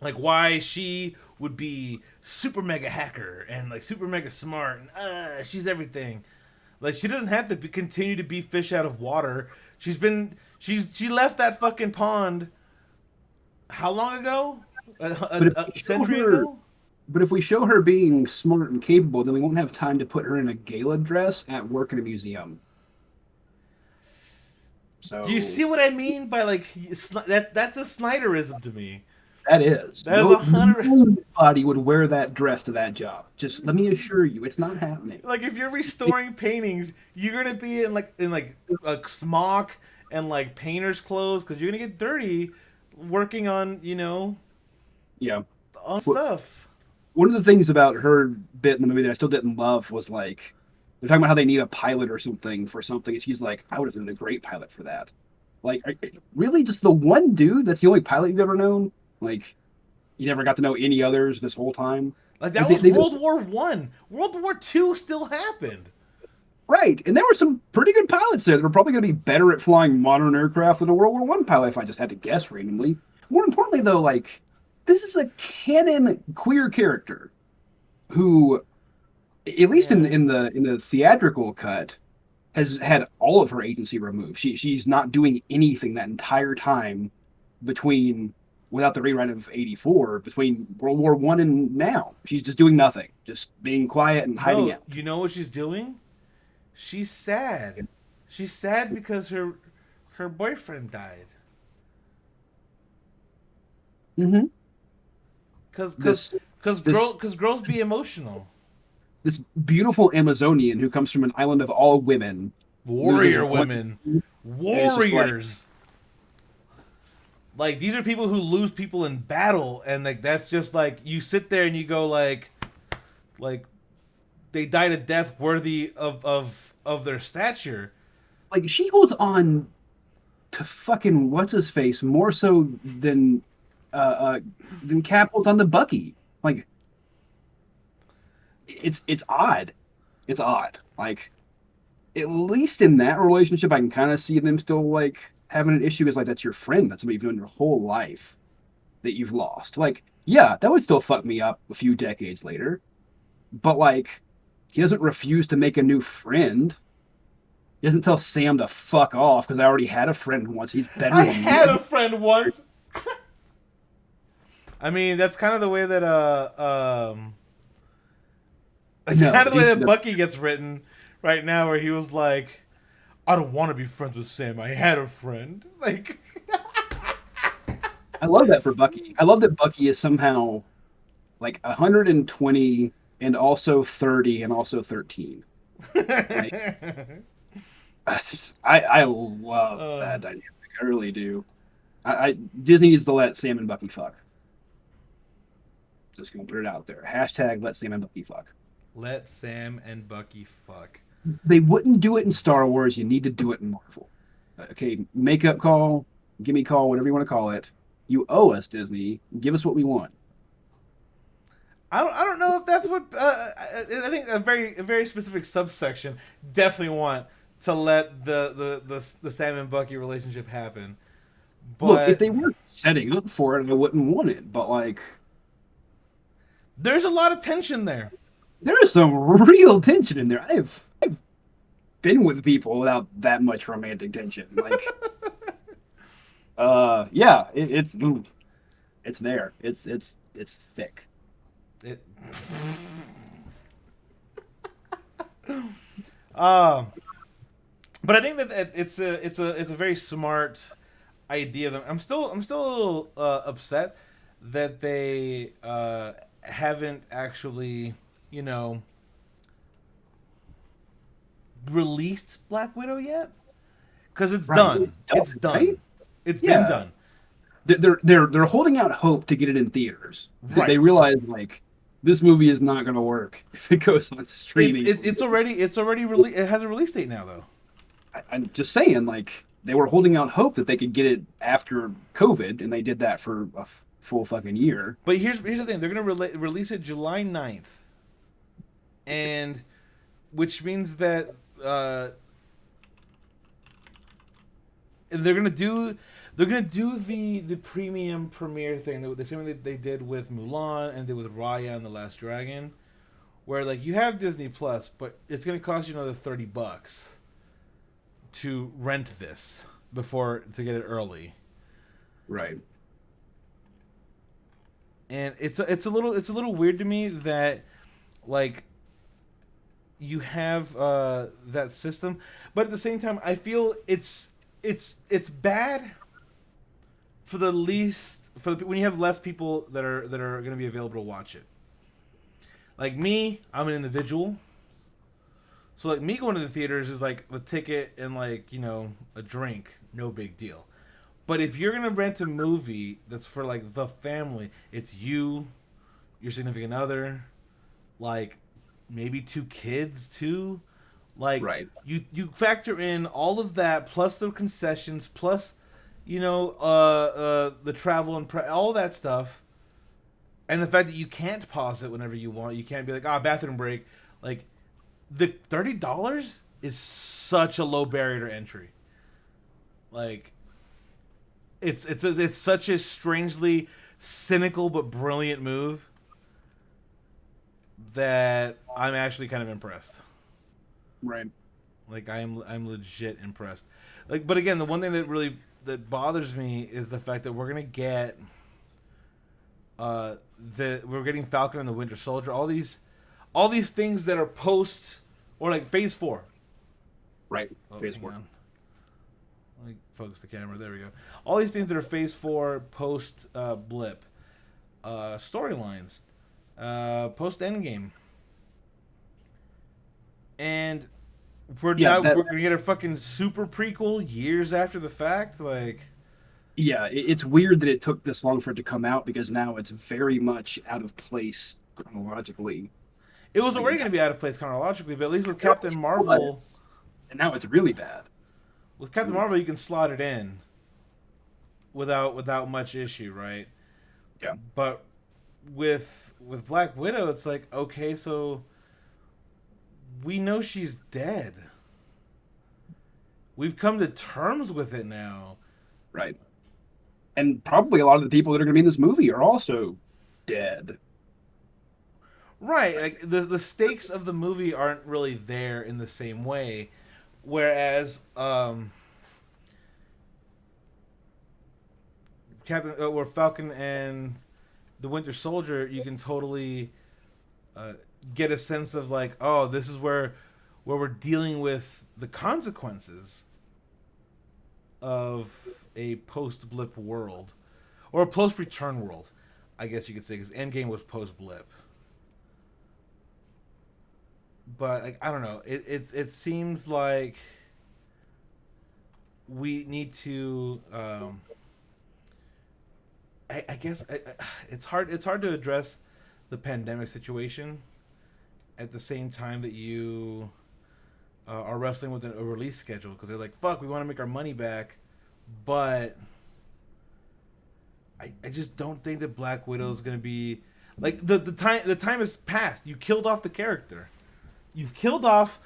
like why she would be super mega hacker and like super mega smart and she's everything. Like she doesn't have to continue to be fish out of water. She left that fucking pond how long ago? But if A we show century her, ago? but if we show her being smart and capable, then we won't have time to put her in a gala dress at work in a museum. Do you So see what I mean by like that's a Snyderism to me? That is. That is 100. Nobody would wear that dress to that job. Just let me assure you, it's not happening. Like if you're restoring paintings, you're gonna be in a smock and like painter's clothes because you're gonna get dirty working on Yeah. on Well, stuff. one of the things about her bit in the movie that I still didn't love was like they're talking about how they need a pilot or something for something, and she's like, "I would have been a great pilot for that." Like, really, just the one dude? That's the only pilot you've ever known? Like, you never got to know any others this whole time? Like Like, that was World War One. World War Two still happened. right, and there were some pretty good pilots there that were probably going to be better at flying modern aircraft than a World War One pilot if I just had to guess randomly. More importantly, though, like this is a canon queer character who, at least Yeah. in the theatrical cut, has had all of her agency removed. She's not doing anything that entire time between without the rewrite of '84 between World War One and now. She's just doing nothing, just being quiet and hiding No, out. you know what she's doing? She's sad. She's sad because her boyfriend died. Mm-hmm. Cause This girls be emotional. this beautiful Amazonian who comes from an island of all women, Warrior loses one- women. and it's just Warriors. Like these are people who lose people in battle, and like that's just like you sit there and you go like they died a death worthy of their stature. like she holds on to fucking what's his face more so than Cap holds on to Bucky. Like it's odd. It's odd. Like at least in that relationship, I can kind of see them still like having an issue. Is like that's your friend. That's somebody you've known your whole life that you've lost. Like yeah, that would still fuck me up a few decades later. But like he doesn't refuse to make a new friend. He doesn't tell Sam to fuck off because I already had a friend once. He's better I than had me. a friend once. I mean, that's kind of the way that that's No, kind of the way he's- that Bucky gets written right now, where he was like, "I don't want to be friends with Sam. I had a friend." Like, I love that for Bucky. I love that Bucky is somehow like 120 and also 30 and also 13. Like, I love that dynamic. I really do. Disney needs to let Sam and Bucky fuck. Just gonna put it out there. Hashtag let Sam and Bucky fuck. let Sam and Bucky fuck. They wouldn't do it in Star Wars. You need to do it in Marvel. Okay, makeup call, gimme call, whatever you want to call it. You owe us, Disney. Give us what we want. I don't know if that's what I think a very specific subsection definitely want to let the Sam and Bucky relationship happen. But Look, if they weren't setting up for it, I wouldn't want it. But like, there's a lot of tension there. there is some real tension in there. I've been with people without that much romantic tension. Like, yeah, it's there. It's thick. It, but I think that it's a very smart idea. That I'm still a little upset that they haven't actually released Black Widow yet, because it's Right. done. It's It's done, done. right? It's Yeah. been done. They're holding out hope to get it in theaters. Right. They realize like this movie is not going to work if it goes on streaming. It's already released. It has a release date now, though. I'm just saying, like they were holding out hope that they could get it after COVID, and they did that for a full fucking year. But here's the thing: they're gonna release it July 9th, and which means that they're gonna do the premium premiere thing, the same way they did with Mulan and did with Raya and the Last Dragon, where like you have Disney Plus, but it's gonna cost you another $30 to rent this to get it early. Right. And it's a little weird to me that like you have that system, but at the same time I feel it's bad for the least for the, when you have less people that are going to be available to watch it. Like me, I'm an individual. So like me going to the theaters is like the ticket and like, a drink, no big deal. But if you're gonna rent a movie that's for like the family, it's you, your significant other, like maybe two kids too. Like Right. you factor in all of that plus the concessions plus the travel and all that stuff, and the fact that you can't pause it whenever you want. You can't be like, bathroom break. Like the $30 is such a low barrier to entry. Like it's such a strangely cynical but brilliant move that I'm actually kind of impressed. Right. Like I'm legit impressed. Like, but again, the one thing that bothers me is the fact that we're gonna get we're getting Falcon and the Winter Soldier. All these things that are post or like Phase 4. Right. Oh, Phase hang 4. on. Let me focus the camera. There we go. All these things that are Phase 4 post blip storylines, post Endgame, and we're gonna get a fucking super prequel years after the fact. Like, yeah, it's weird that it took this long for it to come out because now it's very much out of place chronologically. it was already gonna be out of place chronologically, but at least with Captain Marvel, and now it's really bad. with Captain Marvel, you can slot it in without much issue, right? Yeah. But with Black Widow, it's like, okay, so we know she's dead. We've come to terms with it now. Right. And probably a lot of the people that are going to be in this movie are also dead. Right. Like the stakes of the movie aren't really there in the same way. Whereas where Falcon and the Winter Soldier, you can totally get a sense of like, oh, this is where we're dealing with the consequences of a post-blip world, or a post-return world, I guess you could say, because Endgame was post-blip. But like, I don't know, it seems like we need to. I guess it's hard to address the pandemic situation at the same time that you are wrestling with a release schedule, because they're like, fuck, we want to make our money back, but I just don't think that Black Widow is going to be like the time has passed. You killed off the character. You've killed off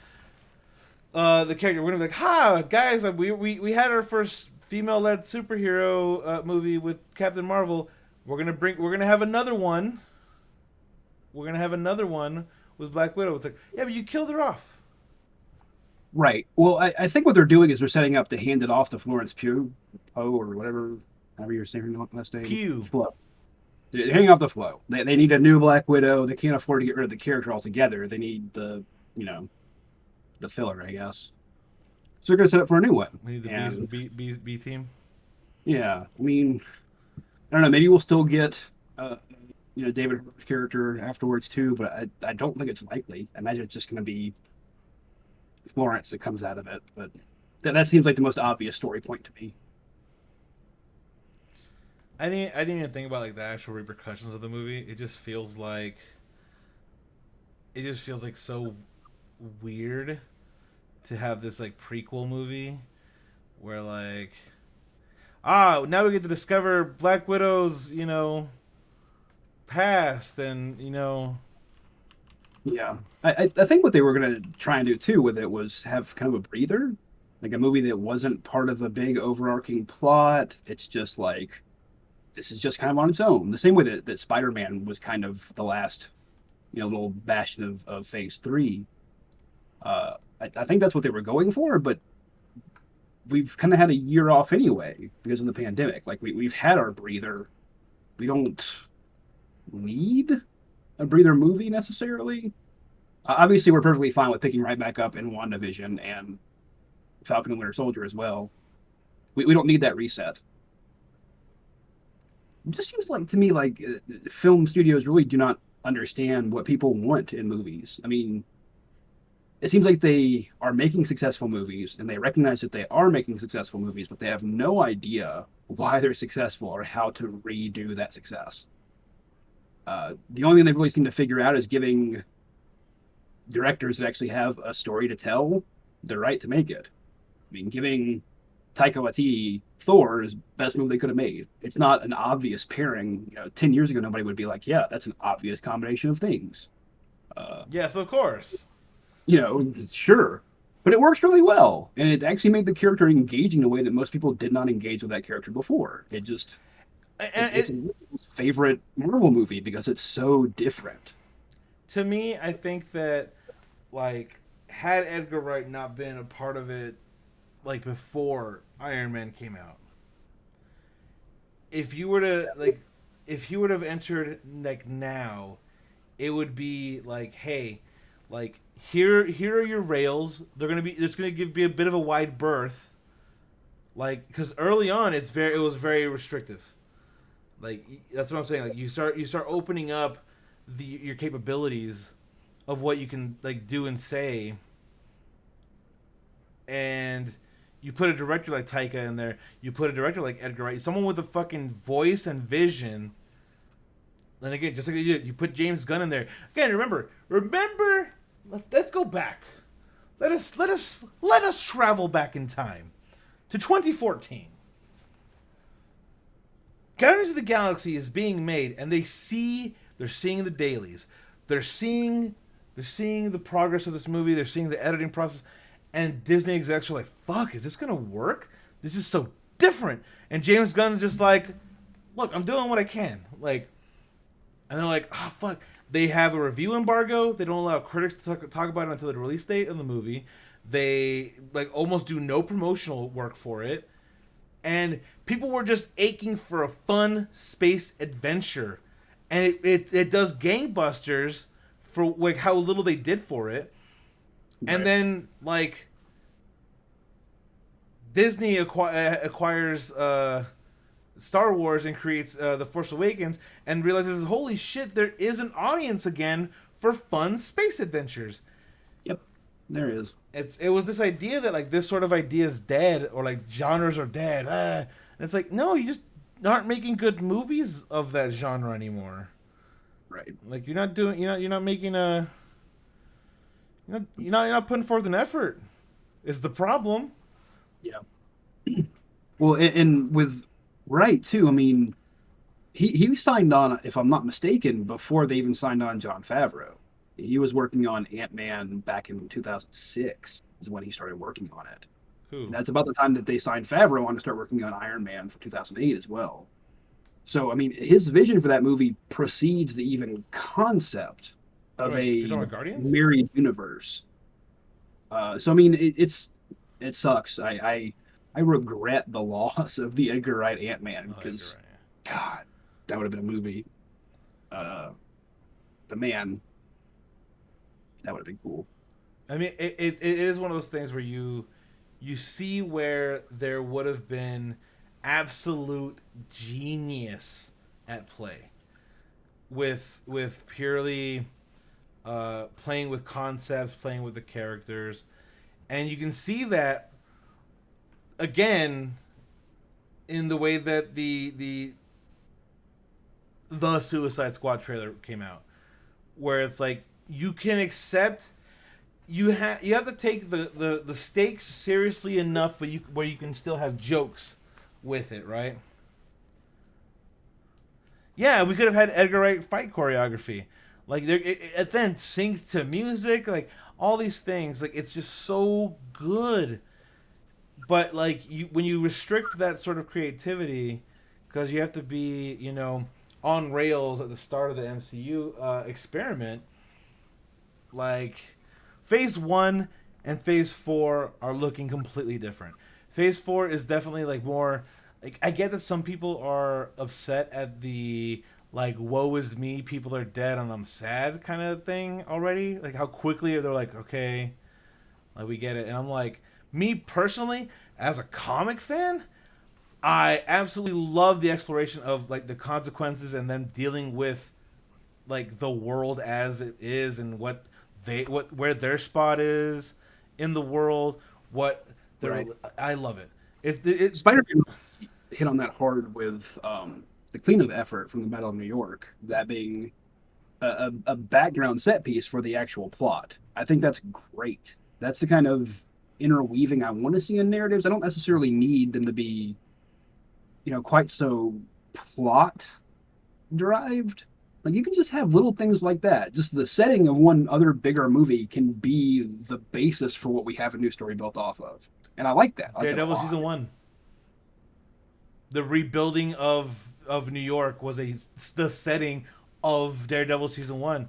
the character. We're gonna be like, ha, guys, we had our first female-led superhero movie with Captain Marvel. We're gonna have another one. We're gonna have another one with Black Widow. It's like, yeah, but you killed her off. Right. Well, I think what they're doing is they're setting up to hand it off to Florence Pugh, Poe, or whatever, however you're saying her last name. Pugh. Flo. They're handing off the Flo. They need a new Black Widow. They can't afford to get rid of the character altogether. They need the filler, I guess. So they're going to set up for a new one. We need the B team. Yeah, I mean, I don't know. Maybe we'll still get, David Harbour's character afterwards too, but I don't think it's likely. I imagine it's just going to be Florence that comes out of it. But that seems like the most obvious story point to me. I didn't even think about like the actual repercussions of the movie. It just feels like so weird to have this like prequel movie where like, now we get to discover Black Widow's past, and Yeah, I think what they were going to try and do too with it was have kind of a breather, like a movie that wasn't part of a big overarching plot. It's just like, this is just kind of on its own. The same way that Spider-Man was kind of the last, little bastion of Phase 3. I think that's what they were going for, but we've kind of had a year off anyway because of the pandemic. Like we've had our breather. We don't need a breather movie necessarily. Obviously, we're perfectly fine with picking right back up in WandaVision and Falcon and Winter Soldier as well. We don't need that reset. it just seems like to me like film studios really do not understand what people want in movies. I mean, it seems like they are making successful movies and they recognize that they are making successful movies, but they have no idea why they're successful or how to redo that success. The only thing they've really seemed to figure out is giving directors that actually have a story to tell the right to make it. I mean, giving Taika Waititi Thor is best movie they could have made. It's not an obvious pairing. 10 years ago, nobody would be like, "Yeah, that's an obvious combination of things." Uh, Yes, of course. sure, but it works really well, and it actually made the character engaging in a way that most people did not engage with that character before. And It's a favorite Marvel movie because it's so different. to me, I think that like had Edgar Wright not been a part of it, like before Iron Man came out, if you were to like, if he would have entered like now, it would be like, hey, like here are your rails. They're gonna be there's gonna be a bit of a wide berth, like because early on it was very restrictive. Like that's what I'm saying. Like you start opening up your capabilities of what you can like do and say, and you put a director like Taika in there. You put a director like Edgar Wright, someone with a fucking voice and vision. And again, just like you put James Gunn in there. Again, remember. Let's go back. Let us travel back in time to 2014. Guardians of the Galaxy is being made, and they're seeing the dailies, they're seeing the progress of this movie, they're seeing the editing process, and Disney execs are like, "Fuck, is this gonna work? This is so different." And James Gunn's just like, "Look, I'm doing what I can." Like, and they're like, "Ah, fuck." They have a review embargo. They don't allow critics to talk about it until the release date of the movie. They like almost do no promotional work for it. And people were just aching for a fun space adventure, and it does gangbusters for like how little they did for it. And Right. then like Disney acquires Star Wars and creates The Force Awakens and realizes, holy shit, there is an audience again for fun space adventures. Yep, there is. It was this idea that like this sort of idea is dead or like genres are dead. And it's like, no, you just aren't making good movies of that genre anymore. Right. Like you're not making a you're not putting forth an effort. Is the problem? Yeah. Well, and with Wright too. I mean, he signed on, if I'm not mistaken, before they even signed on Jon Favreau. He was working on Ant-Man back in 2006 is when he started working on it. Who? And that's about the time that they signed Favreau on to start working on Iron Man for 2008 as well. So, I mean, his vision for that movie precedes the even concept of You're talking a about Guardians? married universe. So, I mean, it sucks. I regret the loss of the Edgar Wright Ant-Man Oh, you're because, right. God, that would have been a movie. But man, that would have been cool. I mean, it is one of those things where you see where there would have been absolute genius at play with purely playing with concepts, playing with the characters, and you can see that again in the way that the Suicide Squad trailer came out, where it's like you can accept you have to take the stakes seriously enough, but where you can still have jokes with it, right? Yeah, we could have had Edgar Wright fight choreography, like it then synced to music, like all these things. Like it's just so good, but like when you restrict that sort of creativity, because you have to be on rails at the start of the MCU experiment, like phase 1 and phase 4 are looking completely different. Phase 4 is definitely like more like, I get that some people are upset at the like woe is me, people are dead and I'm sad kind of thing already, like how quickly they're like, okay, like we get it. And I'm like, me personally as a comic fan, I absolutely love the exploration of like the consequences and them dealing with like the world as it is and what where their spot is in the world. What their Right. I love it. It Spider-Man hit on that hard with the cleanup effort from the Battle of New York, that being a background set piece for the actual plot. I think that's great. That's the kind of interweaving I want to see in narratives. I don't necessarily need them to be, quite so plot derived. Like you can just have little things like that. Just the setting of one other bigger movie can be the basis for what we have a new story built off of. And I like that. I like that a Daredevil lot. season 1. The rebuilding of New York was the setting of Daredevil season 1,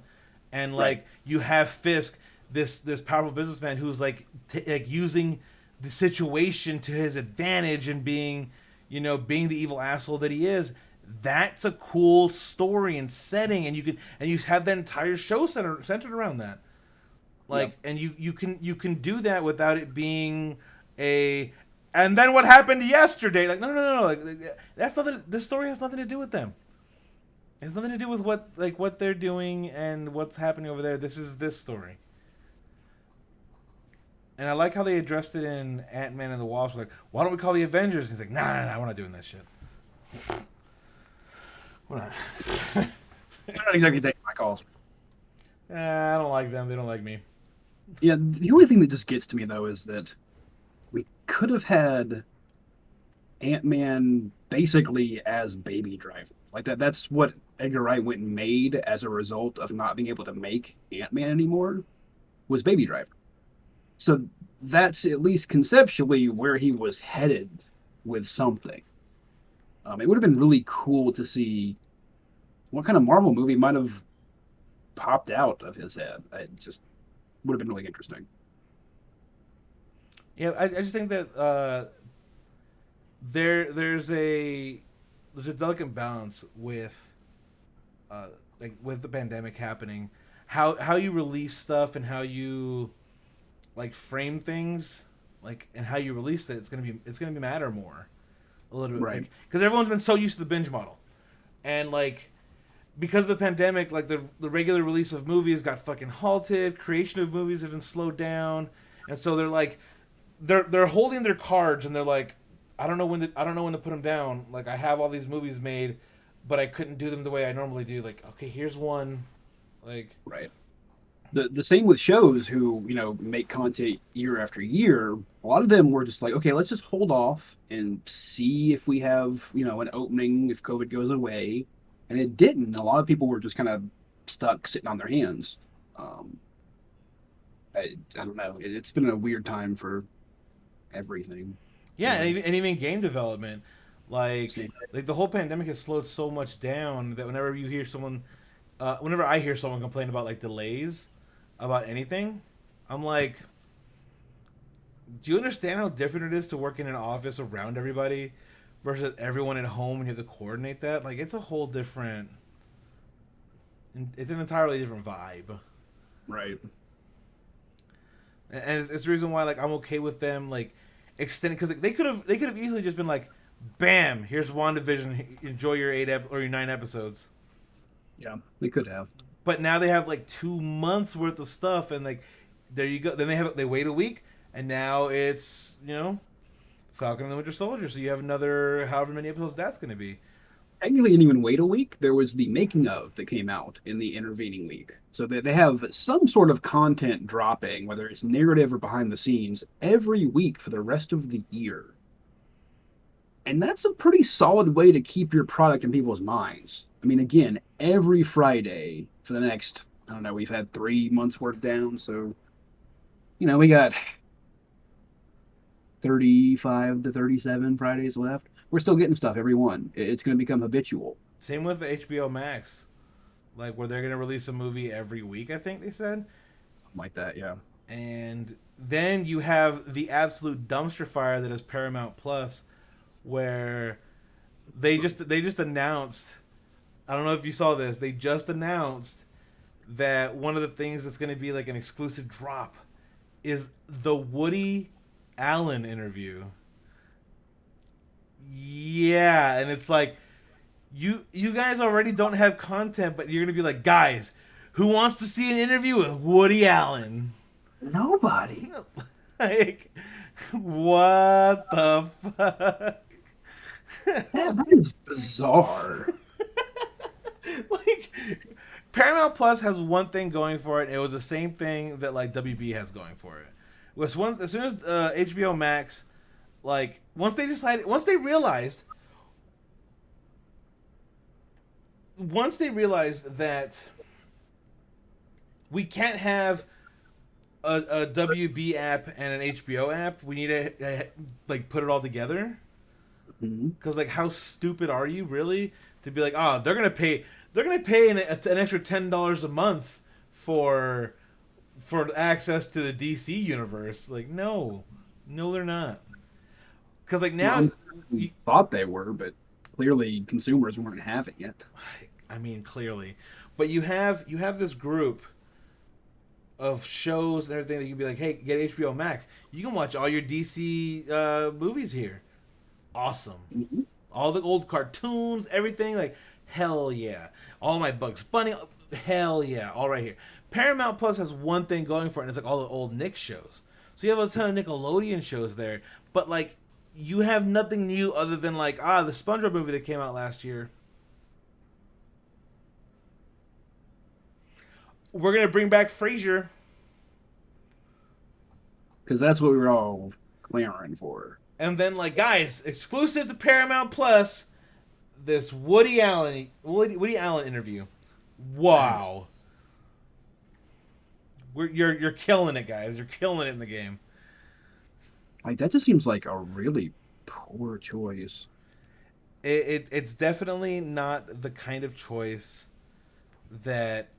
and Right. like you have Fisk, this powerful businessman who's like like using the situation to his advantage and being, being the evil asshole that he is. That's a cool story and setting, and you have that entire show centered around that. Yeah. Like, and you can do that without it being a and then what happened yesterday. Like, no. Like, that's nothing. This story has nothing to do with them. It has nothing to do with what they're doing and what's happening over there. This is this story. And I like how they addressed it in Ant-Man and the Wasp. Like, why don't we call the Avengers? And he's like, nah, we're not doing that shit. We're not. They're not exactly taking my calls. I don't like them. They don't like me. Yeah, the only thing that just gets to me though is that we could have had Ant-Man basically as Baby Driver. Like that's what Edgar Wright went and made as a result of not being able to make Ant-Man anymore, was Baby Driver. So that's at least conceptually where he was headed with something. It would have been really cool to see what kind of Marvel movie might have popped out of his head. It just would have been really interesting. Yeah, I just think that there's a delicate balance with like with the pandemic happening, how you release stuff and how you like frame things, like, and how you release it. It's gonna be matter more a little bit, Right. like, because everyone's been so used to the binge model, and like because of the pandemic, like the regular release of movies got fucking halted. Creation of movies have been slowed down, and so they're like they're holding their cards and they're like, I don't know when to put them down. Like, I have all these movies made, but I couldn't do them the way I normally do. Like, okay, here's one. Like, Right. The same with shows who make content year after year. A lot of them were just like, okay, let's just hold off and see if we have an opening if COVID goes away, and it didn't. A lot of people were just kind of stuck sitting on their hands. Um, I don't know. It's been a weird time for everything. yeah, and Really. even game development, Same. like the whole pandemic has slowed so much down that whenever I hear someone complain about like delays about anything, I'm like, do you understand how different it is to work in an office around everybody versus everyone at home and you have to coordinate that? Like, it's a whole different, it's an entirely different vibe. Right. And it's the reason why like I'm okay with them like extending, because like, they could have easily just been like, bam, here's WandaVision, enjoy your or your 9 episodes. Yeah, they could have. But now they have like 2 months worth of stuff, and like there you go. Then they wait a week, and now it's Falcon and the Winter Soldier. So you have another however many episodes that's going to be. Technically, didn't even wait a week. There was the making of that came out in the intervening week. So they have some sort of content dropping, whether it's narrative or behind the scenes, every week for the rest of the year. And that's a pretty solid way to keep your product in people's minds. I mean, again, every Friday for the next, I don't know, we've had 3 months worth down. So, we got 35 to 37 Fridays left. We're still getting stuff every one. It's going to become habitual. Same with HBO Max, like where they're going to release a movie every week. I think they said. Something like that, yeah. And then you have the absolute dumpster fire that is Paramount Plus, where they just announced. I don't know if you saw this. They just announced that one of the things that's going to be like an exclusive drop is the Woody Allen interview. Yeah, and it's like you guys already don't have content, but you're gonna be like, guys, who wants to see an interview with Woody Allen? Nobody. Like, what the fuck? That is bizarre. Like, Paramount Plus has one thing going for it. It was the same thing that like WB has going for it. Was one as soon as HBO Max, like once they realized that we can't have a WB app and an HBO app, we need to like put it all together. Because like, how stupid are you really to be like, oh, they're gonna pay an extra $10 a month for access to the DC universe? Like, no, they're not. Because like now, We thought they were, but clearly consumers weren't having it. I mean, clearly, but you have this group of shows and everything that you can be like, hey, get HBO Max. You can watch all your DC movies here. Awesome. Mm-hmm. All the old cartoons, everything, like, hell yeah. All my Bugs Bunny, hell yeah. All right here. Paramount Plus has one thing going for it, and it's like all the old Nick shows. So you have a ton of Nickelodeon shows there, but like, you have nothing new other than like, the SpongeBob movie that came out last year. We're gonna bring back Frasier. Because that's what we were all clamoring for. And then, like, guys, exclusive to Paramount Plus, this Woody Allen interview. Wow, you're killing it, guys. You're killing it in the game. Like, that just seems like a really poor choice. It's definitely not the kind of choice that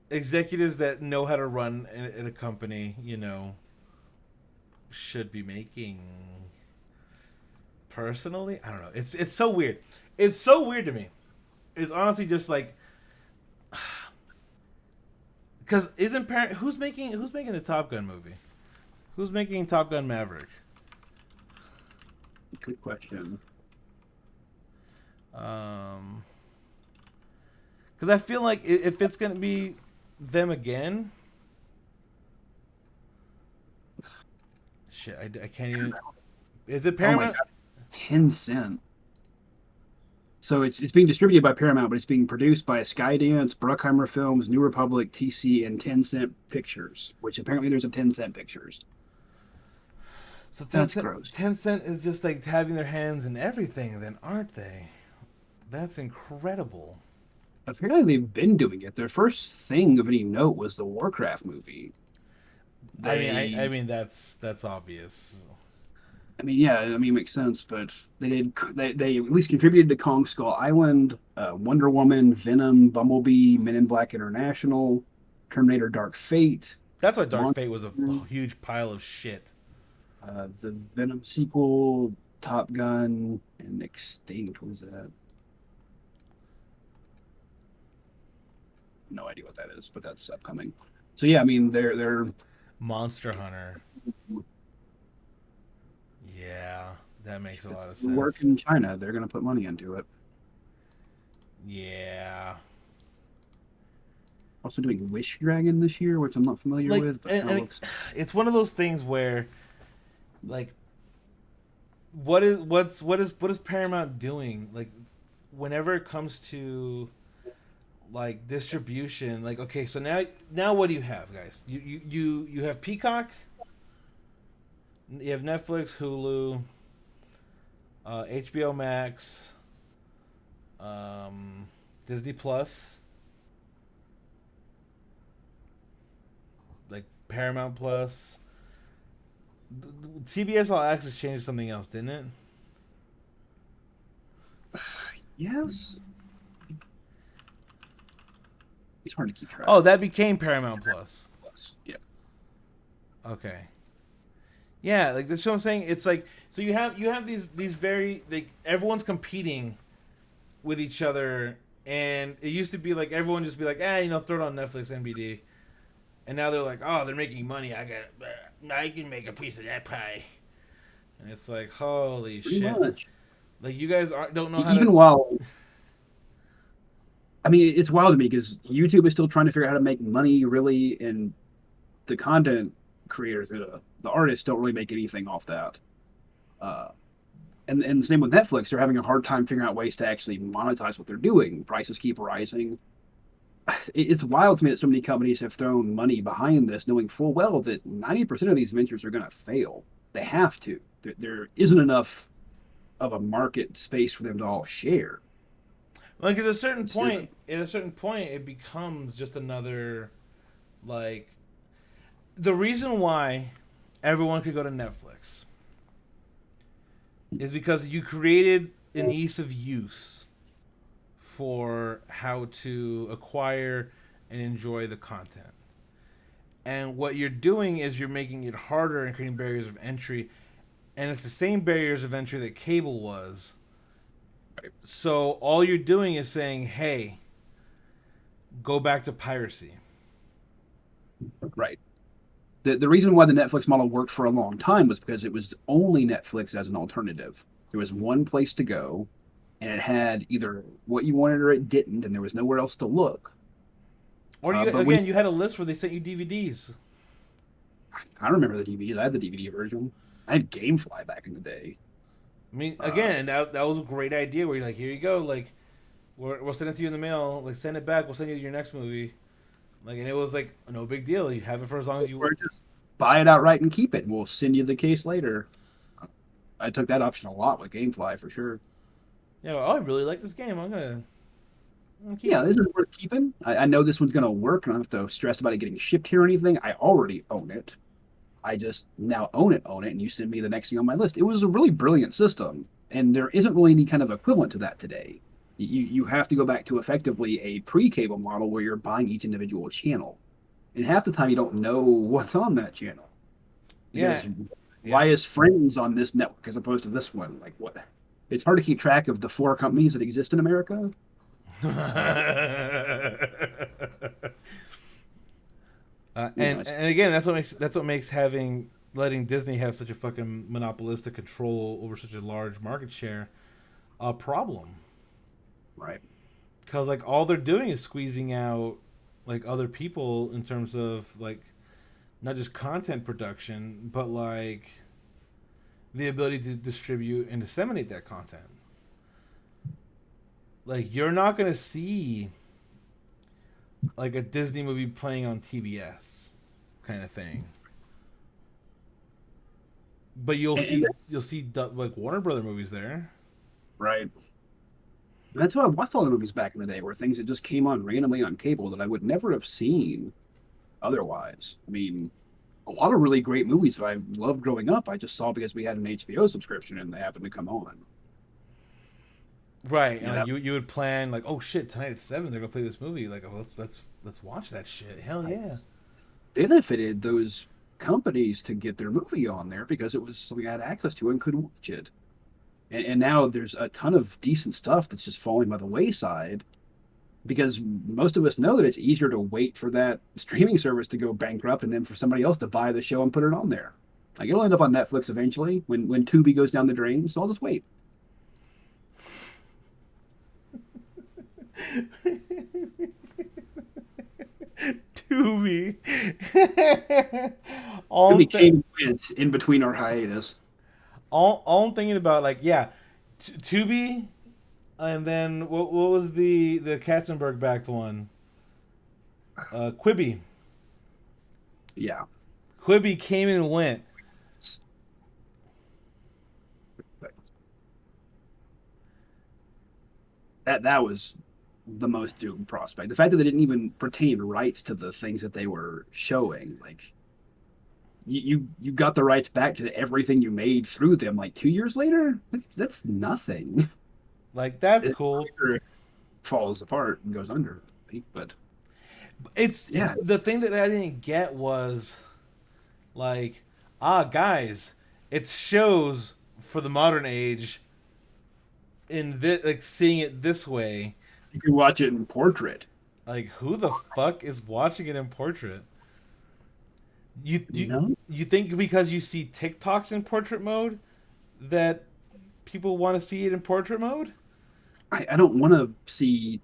executives that know how to run in a company, should be making. Personally, I don't know. It's so weird. It's so weird to me. It's honestly just like, because who's making the Top Gun movie? Who's making Top Gun Maverick? Good question. Because I feel like if it's gonna be them again, shit, I can't even. Is it Paramount? Oh my God. 10 Cent. So it's being distributed by Paramount, but it's being produced by Skydance, Bruckheimer Films, New Republic, TC, and 10 Cent Pictures, which apparently there's a 10 Cent Pictures. So That's gross. 10 Cent is just like having their hands in everything, then, aren't they? That's incredible. Apparently they've been doing it. Their first thing of any note was the Warcraft movie. I mean that's obvious. I mean, yeah, makes sense, but they at least contributed to Kong Skull Island, Wonder Woman, Venom, Bumblebee, Men in Black International, Terminator Dark Fate. That's why Dark Fate was a huge pile of shit. The Venom sequel, Top Gun, and Extinct. What was that? No idea what that is, but that's upcoming. So yeah, I mean, they're Monster Hunter. Yeah, that makes a lot of sense. Work in China, they're going to put money into it. Yeah. Also doing Wish Dragon this year, which I'm not familiar with. But it's one of those things where, like, what is Paramount doing? Like, whenever it comes to like distribution, like, okay, so now what do you have, guys? You have Peacock. You have Netflix, Hulu, HBO Max, Disney Plus, like Paramount Plus. CBS All Access changed something else, didn't it? Yes. It's hard to keep track. Oh, that became Paramount Plus. Yeah. Okay. Yeah, like that's what I'm saying. It's like, so you have these very, like, everyone's competing with each other, and it used to be like everyone just be like, throw it on Netflix, NBD, and now they're like, oh, they're making money. I can make a piece of that pie. It's like, holy Pretty shit! much. Like you guys don't know how to. Even while, I mean, it's wild to me because YouTube is still trying to figure out how to make money, really, and the content creators, the artists, don't really make anything off that. Uh, and the same with Netflix; they're having a hard time figuring out ways to actually monetize what they're doing. Prices keep rising. It's wild to me that so many companies have thrown money behind this, knowing full well that 90% of these ventures are going to fail. They have to. There isn't enough of a market space for them to all share. Like at a certain It just isn't. point, it becomes just another like the reason why everyone could go to Netflix is because you created an ease of use for how to acquire and enjoy the content. And what you're doing is you're making it harder and creating barriers of entry. And it's the same barriers of entry that cable was. So all you're doing is saying, hey, go back to piracy. Right. The reason why the Netflix model worked for a long time was because it was only Netflix as an alternative. There was one place to go, and it had either what you wanted or it didn't, and there was nowhere else to look. Or But when you had a list where they sent you DVDs. I remember the DVDs, I had the DVD version. I had GameFly back in the day. I mean, Uh, again, that was a great idea where you're like, here you go, like, we'll send it to you in the mail, like, send it back, we'll send you your next movie. Like, and it was like, no big deal. You have it for as long as you or just buy it outright and keep it, and we'll send you the case later. I took that option a lot with GameFly for sure. You know, oh, I really like this game. I'm gonna keep Yeah, it. this is worth keeping. I know this one's going to work. I don't have to stress about it getting shipped here or anything. I already own it. I just now own it, and you send me the next thing on my list. It was a really brilliant system, and there isn't really any kind of equivalent to that today. You have to go back to effectively a pre-cable model where you're buying each individual channel, and half the time you don't know what's on that channel Yeah, because yeah. why is Friends on this network as opposed to this one? Like what? It's hard to keep track of the four companies that exist in America. Uh, you know, And again, that's what makes having letting Disney have such a fucking monopolistic control over such a large market share a problem. right. Because like all they're doing is squeezing out like other people in terms of like not just content production, but like the ability to distribute and disseminate that content. Like you're not gonna see like a Disney movie playing on TBS kind of thing, but And you'll see like Warner Brother movies there. right. That's why I watched all the movies back in the day, were things that just came on randomly on cable that I would never have seen otherwise. I mean, a lot of really great movies that I loved growing up, I just saw because we had an HBO subscription and they happened to come on. Right, and Yeah, like that you would plan like, oh shit, tonight at 7 they're gonna play this movie. Like, oh, let's watch that shit. Hell I yeah. benefited those companies to get their movie on there because it was something I had access to and could watch it. And now there's a ton of decent stuff that's just falling by the wayside because most of us know that it's easier to wait for that streaming service to go bankrupt and then for somebody else to buy the show and put it on there. Like it'll end up on Netflix eventually when Tubi goes down the drain. So I'll just wait. Tubi. all, I'm Tubi th- came and went in between our hiatus. all I'm thinking about, like, yeah, Tubi, and then what was the Katzenberg backed one? Quibi. Yeah, Quibi came and went. that was the most doomed prospect. The fact that they didn't even pertain rights to the things that they were showing, like you got the rights back to everything you made through them. Like 2 years later, that's nothing. Like that's It cool. falls apart and goes under. But It's yeah, the thing that I didn't get was like, guys, it's shows for the modern age in this, like seeing it this way. you can watch it in portrait. Like, who the fuck is watching it in portrait? You You you know, you think because you see TikToks in portrait mode that people want to see it in portrait mode. I don't want to see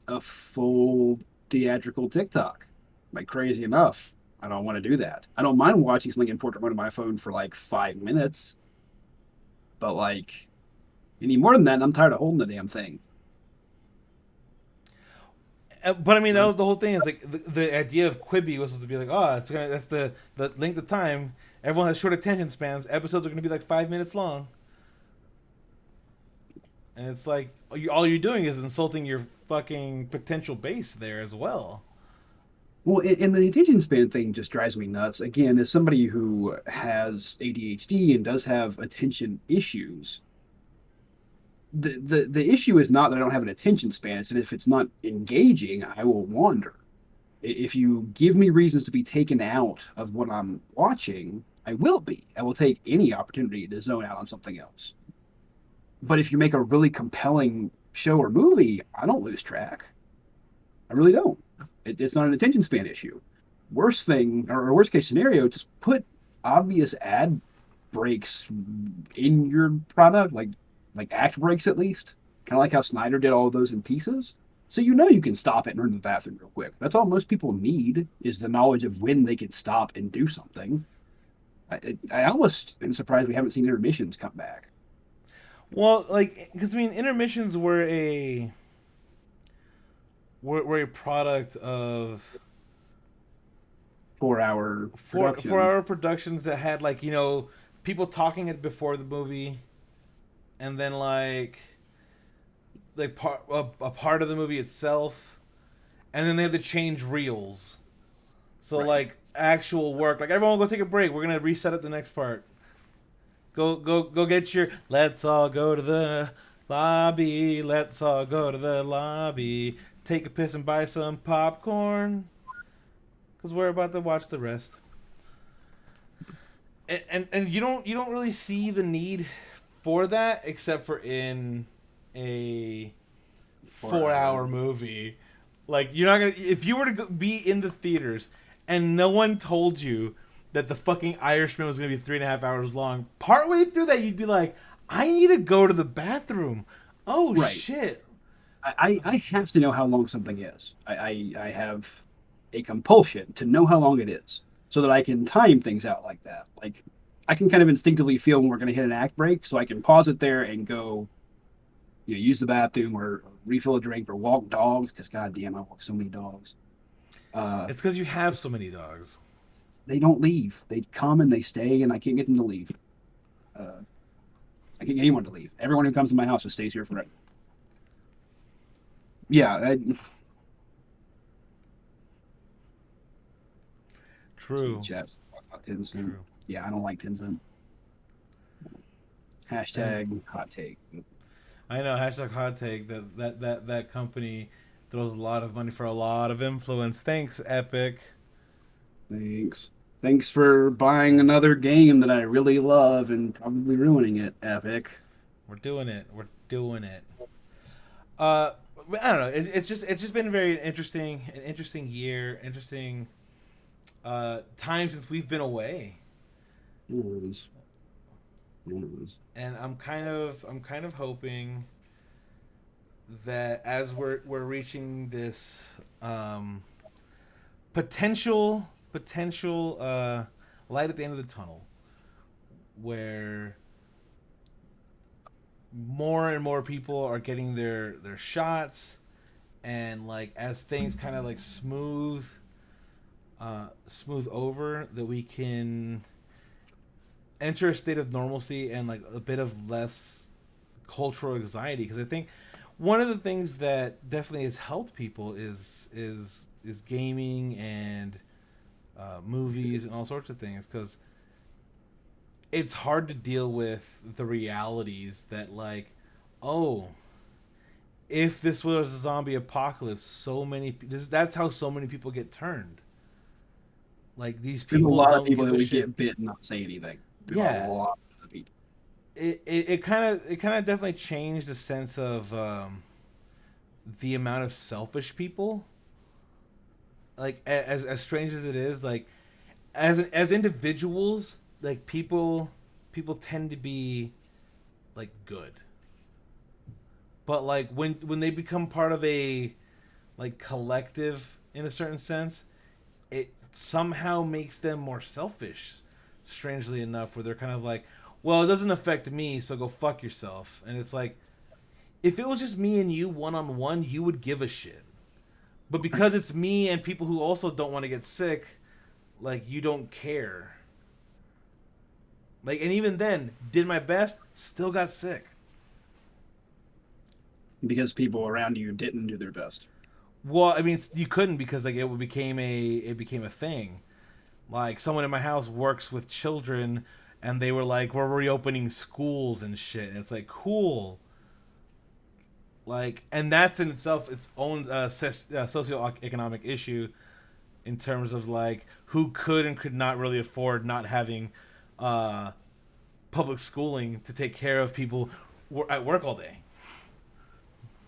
a full theatrical TikTok. Like crazy enough, I don't want to do that. I don't mind watching something in portrait mode on my phone for like 5 minutes, but like any more than that, I'm tired of holding the damn thing. But I mean, that was the whole thing. Is like the idea of Quibi was supposed to be like, oh, it's gonna that's the length of time. Everyone has short attention spans. Episodes are gonna be like 5 minutes long, and it's like all you're doing is insulting your fucking potential base there as well. Well, and the attention span thing just drives me nuts. Again, as somebody who has ADHD and does have attention issues, the issue is not that I don't have an attention span. It's that if it's not engaging, I will wander. If you give me reasons to be taken out of what I'm watching, I will be. I will take any opportunity to zone out on something else. But if you make a really compelling show or movie, I don't lose track. I really don't. It's not an attention span issue. Worst thing, or worst case scenario, just put obvious ad breaks in your product, like act breaks at least. Kind of like how Snyder did all of those in pieces. So you know you can stop it and run to the bathroom real quick. That's all most people need is the knowledge of when they can stop and do something. I almost am surprised we haven't seen intermissions come back. Well, like, because I mean, intermissions were a product of 4 hour four production. 4 hour productions that had like people talking it before the movie, and then like a part of the movie itself, and then they have to change reels. So Right. like actual work, like everyone go take a break. We're gonna reset up the next part. Go get your. Let's all go to the lobby. Let's all go to the lobby. Take a piss and buy some popcorn. Cause we're about to watch the rest. And you don't really see the need for that except for in a 4 hour movie. Like you're not gonna if you were to be in the theaters and no one told you that the fucking Irishman was gonna be 3.5 hours long. Partway through that, you'd be like, I need to go to the bathroom. Oh Right. shit! I have to know how long something is. I have a compulsion to know how long it is so that I can time things out like that. Like I can kind of instinctively feel when we're going to hit an act break, so I can pause it there and go, use the bathroom or refill a drink or walk dogs because goddamn, I walk so many dogs. It's because you have so many dogs. They don't leave. They come and they stay, and I can't get them to leave. Uh, I can't get anyone to leave. Everyone who comes to my house just stays here forever. Yeah, True. chat. Tencent. True. Yeah, I don't like Tencent. And Hashtag hot take. I know hashtag hot take that company throws a lot of money for a lot of influence. Thanks, Epic. Thanks. Thanks for buying another game that I really love and probably ruining it, Epic. We're doing it. We're doing it. Uh, I don't know. It's just been very an interesting year, interesting time since we've been away, It was. It was. and I'm kind of hoping that as we're reaching this potential light at the end of the tunnel, where more and more people are getting their shots, and like as things kind of like smooth over, that we can enter a state of normalcy and like a bit of less cultural anxiety, because I think one of the things that definitely has helped people is gaming and movies and all sorts of things, because it's hard to deal with the realities that like, oh, if this was a zombie apocalypse, that's how so many people get turned. Like these There's a people lot of don't people give that a would shit. get bit and not say anything. There's a Yeah, lot of people. it kind of definitely changed the sense of the amount of selfish people. Like as strange as it is, like as individuals, like people people tend to be like good. But like when they become part of a like collective in a certain sense, it somehow makes them more selfish. Strangely enough, where they're kind of like, well, it doesn't affect me, so go fuck yourself. And it's like, if it was just me and you one on one, you would give a shit. But because it's me and people who also don't want to get sick, like you don't care. Like, and even then, did my best, still got sick. Because people around you didn't do their best. Well, I mean, you couldn't because like it became a thing. Like someone in my house works with children, and they were like, "We're reopening schools and shit." And it's like, cool. Like, and that's in itself its own socioeconomic issue in terms of like who could and could not really afford not having uh, public schooling to take care of people at work all day.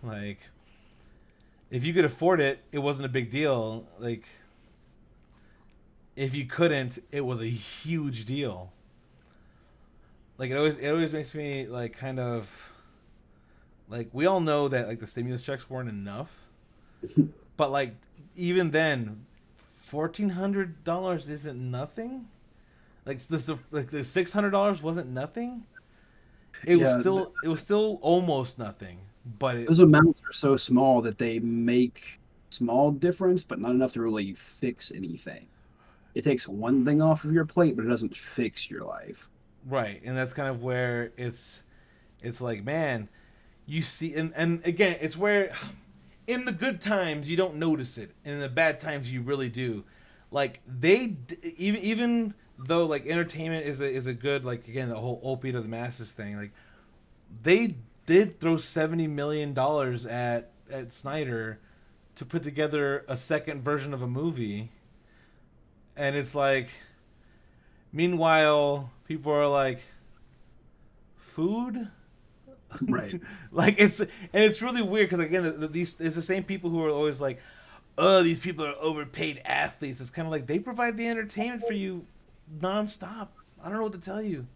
Like, if you could afford it, it wasn't a big deal. Like, if you couldn't, it was a huge deal. Like, it always makes me like kind of like, we all know that like the stimulus checks weren't enough, but like even then, $1,400 isn't nothing. Like the $600 wasn't nothing. Yeah, It was still almost nothing, but it those amounts are so small that they make small difference, but not enough to really fix anything. It takes one thing off of your plate, but it doesn't fix your life. right, and that's kind of where it's like, man, you see, and again, it's where in the good times you don't notice it, and in the bad times you really do. Like even though like entertainment is a good, like, again, the whole opiate of the masses thing, like they did throw $70 million at Snyder to put together a second version of a movie, and it's like, meanwhile people are like, food. Right. Like, it's really weird because again, these it's the same people who are always like, oh, these people are overpaid athletes. It's kind of like they provide the entertainment for you nonstop. I don't know what to tell you.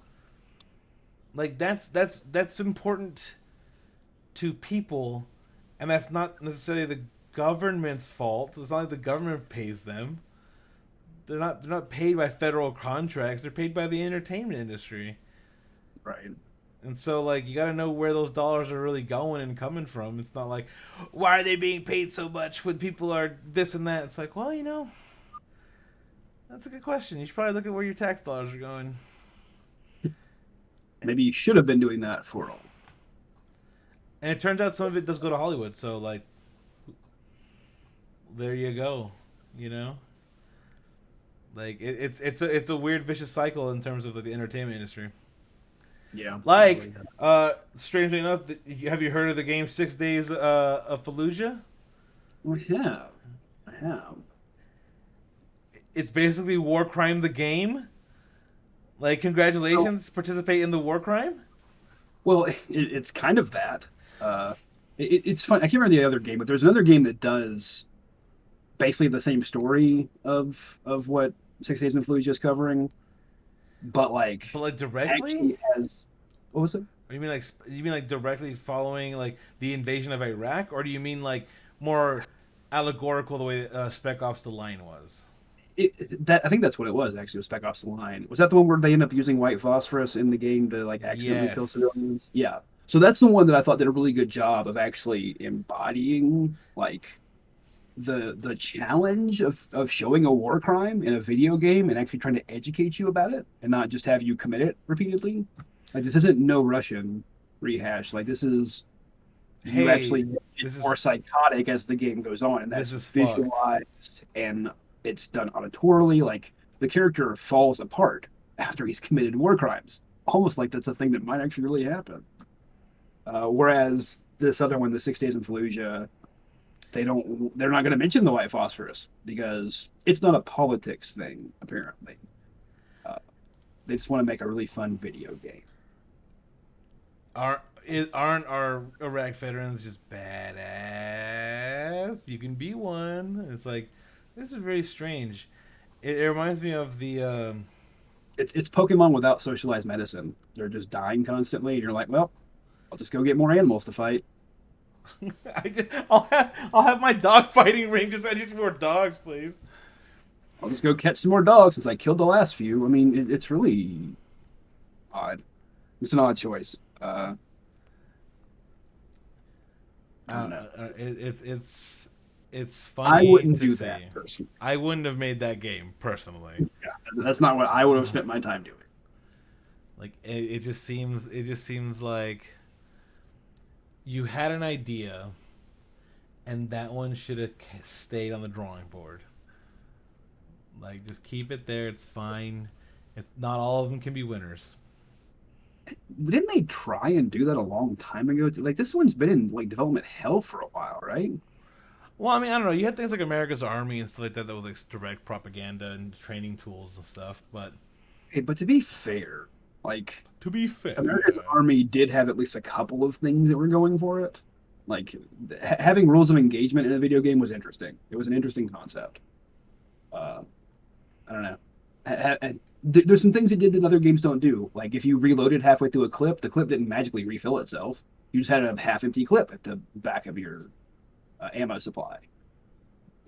Like, that's important to people, and that's not necessarily the government's fault. It's not like the government pays them. They're not paid by federal contracts. They're paid by the entertainment industry. Right. And so, like, you got to know where those dollars are really going and coming from. It's not like, why are they being paid so much when people are this and that? It's like, well, that's a good question. You should probably look at where your tax dollars are going. Maybe you should have been doing that for all. And it turns out some of it does go to Hollywood. So, like, there you go. You know, like it's a weird vicious cycle in terms of like, the entertainment industry. Yeah. Like, strangely enough, have you heard of the game 6 Days of Fallujah? I have. I have. It's basically War Crime the game. Like, congratulations, participate in the war crime. Well, it's kind of that. It's fun. I can't remember the other game, but there's another game that does basically the same story of what 6 Days in Fallujah is covering, but But like directly? actually has, what was it? Or you mean like directly following like the invasion of Iraq, or do you mean like more allegorical the way Spec Ops: The Line was? That I think that's what it was actually. Was Spec Ops: The Line? Was that the one where they end up using white phosphorus in the game to like accidentally kill Yes. civilians? Yeah. So that's the one that I thought did a really good job of actually embodying like the challenge of showing a war crime in a video game and actually trying to educate you about it and not just have you commit it repeatedly. Like, this isn't No Russian rehash. Like, this is you Hey, actually get this is more psychotic as the game goes on, and this that's is fucked. visualized and it's done auditorily. Like, the character falls apart after he's committed war crimes, almost like that's a thing that might actually really happen. Whereas this other one, the 6 Days in Fallujah, they're not going to mention the white phosphorus because it's not a politics thing apparently. Uh, they just want to make a really fun video game. Aren't our Iraq veterans just badass? You can be one. It's like, this is very strange. It reminds me of the it's Pokemon without socialized medicine. They're just dying constantly, and you're like, well, I'll just go get more animals to fight. I'll have my dog fighting ring. I just more dogs, please. I'll just go catch some more dogs since I killed the last few. I mean, it's really odd. It's an odd choice. I don't know. It's funny. I wouldn't to do see. that personally. I wouldn't have made that game personally. Yeah, that's not what I would have spent my time doing. Like it just seems like you had an idea, and that one should have stayed on the drawing board. Like, just keep it there. It's fine. Not all of them can be winners. Didn't they try and do that a long time ago? Like this one's been in like development hell for a while, right? Well, I mean, I don't know. You had things like America's Army and stuff like that. That was like direct propaganda and training tools and stuff. But Hey, but to be fair, like to be fair, America's Army did have at least a couple of things that were going for it. Like having rules of engagement in a video game was interesting. It was an interesting concept. I don't know. There's some things it did that other games don't do. Like if you reloaded halfway through a clip, the clip didn't magically refill itself. You just had a half-empty clip at the back of your ammo supply,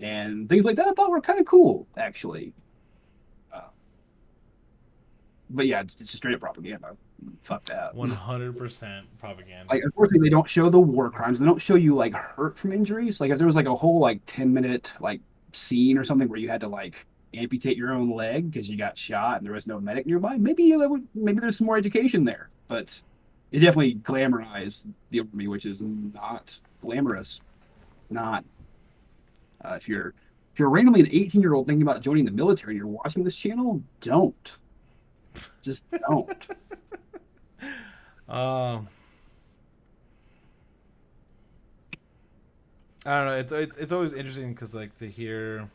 and things like that. I thought were kind of cool, actually. But yeah, it's just straight up propaganda. Fuck that. 100% propaganda. Like, unfortunately, they don't show the war crimes. They don't show you like hurt from injuries. Like if there was like a whole like 10-minute like scene or something where you had to like amputate your own leg because you got shot and there was no medic nearby, maybe there's some more education there. But it definitely glamorized the army, which is not glamorous. Not if you're randomly an 18-year-old thinking about joining the military and you're watching this channel, don't. Just don't. I don't know. It's always interesting because like to hear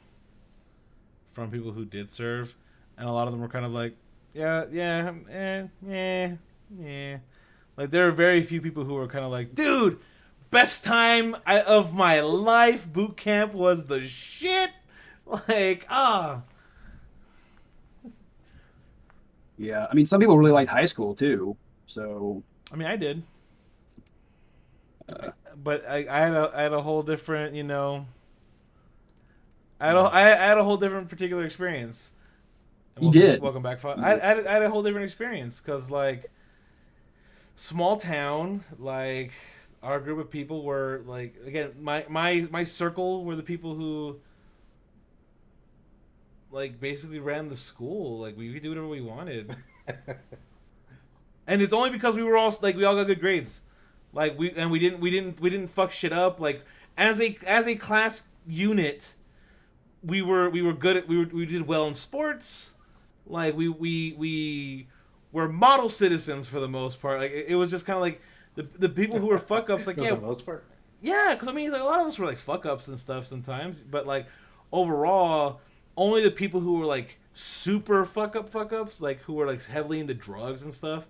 from people who did serve, and a lot of them were kind of like, yeah. Like there are very few people who were kind of like, dude, best time of my life. Boot camp was the shit. Like Yeah, I mean, some people really liked high school too. So I mean, I did. But I had a whole different, I had a whole different particular experience. You did. Welcome back, I had a whole different experience because like small town, like our group of people were like again my circle were the people who like basically ran the school. Like we could do whatever we wanted, and it's only because we were all like we all got good grades. Like we didn't fuck shit up. Like as a class unit, we were good at we did well in sports. Like we were model citizens for the most part. Like it was just kind of like the people who were fuck ups. Like For yeah, the most part. yeah, because I mean like a lot of us were like fuck ups and stuff sometimes. But like overall, only the people who were like super fuck ups, like who were like heavily into drugs and stuff.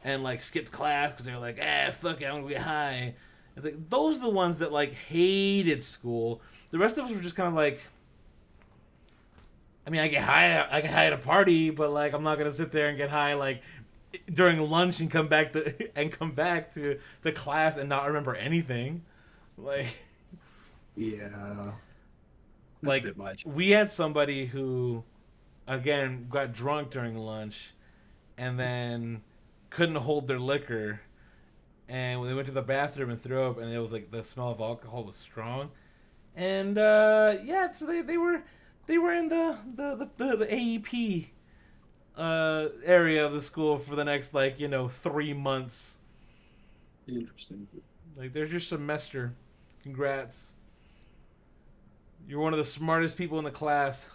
And like skipped class because they were like, fuck it, I'm gonna get high. It's like those are the ones that like hated school. The rest of us were just kind of like, I mean, I get high at a party, but like I'm not gonna sit there and get high like during lunch and come back to class and not remember anything. Like, yeah, that's like a bit much. we had somebody who, again, got drunk during lunch, and then couldn't hold their liquor, and when they went to the bathroom and threw up, and it was like the smell of alcohol was strong, and yeah, so they were in the AEP area of the school for the next 3 months. Interesting. Like there's your semester. Congrats. You're one of the smartest people in the class,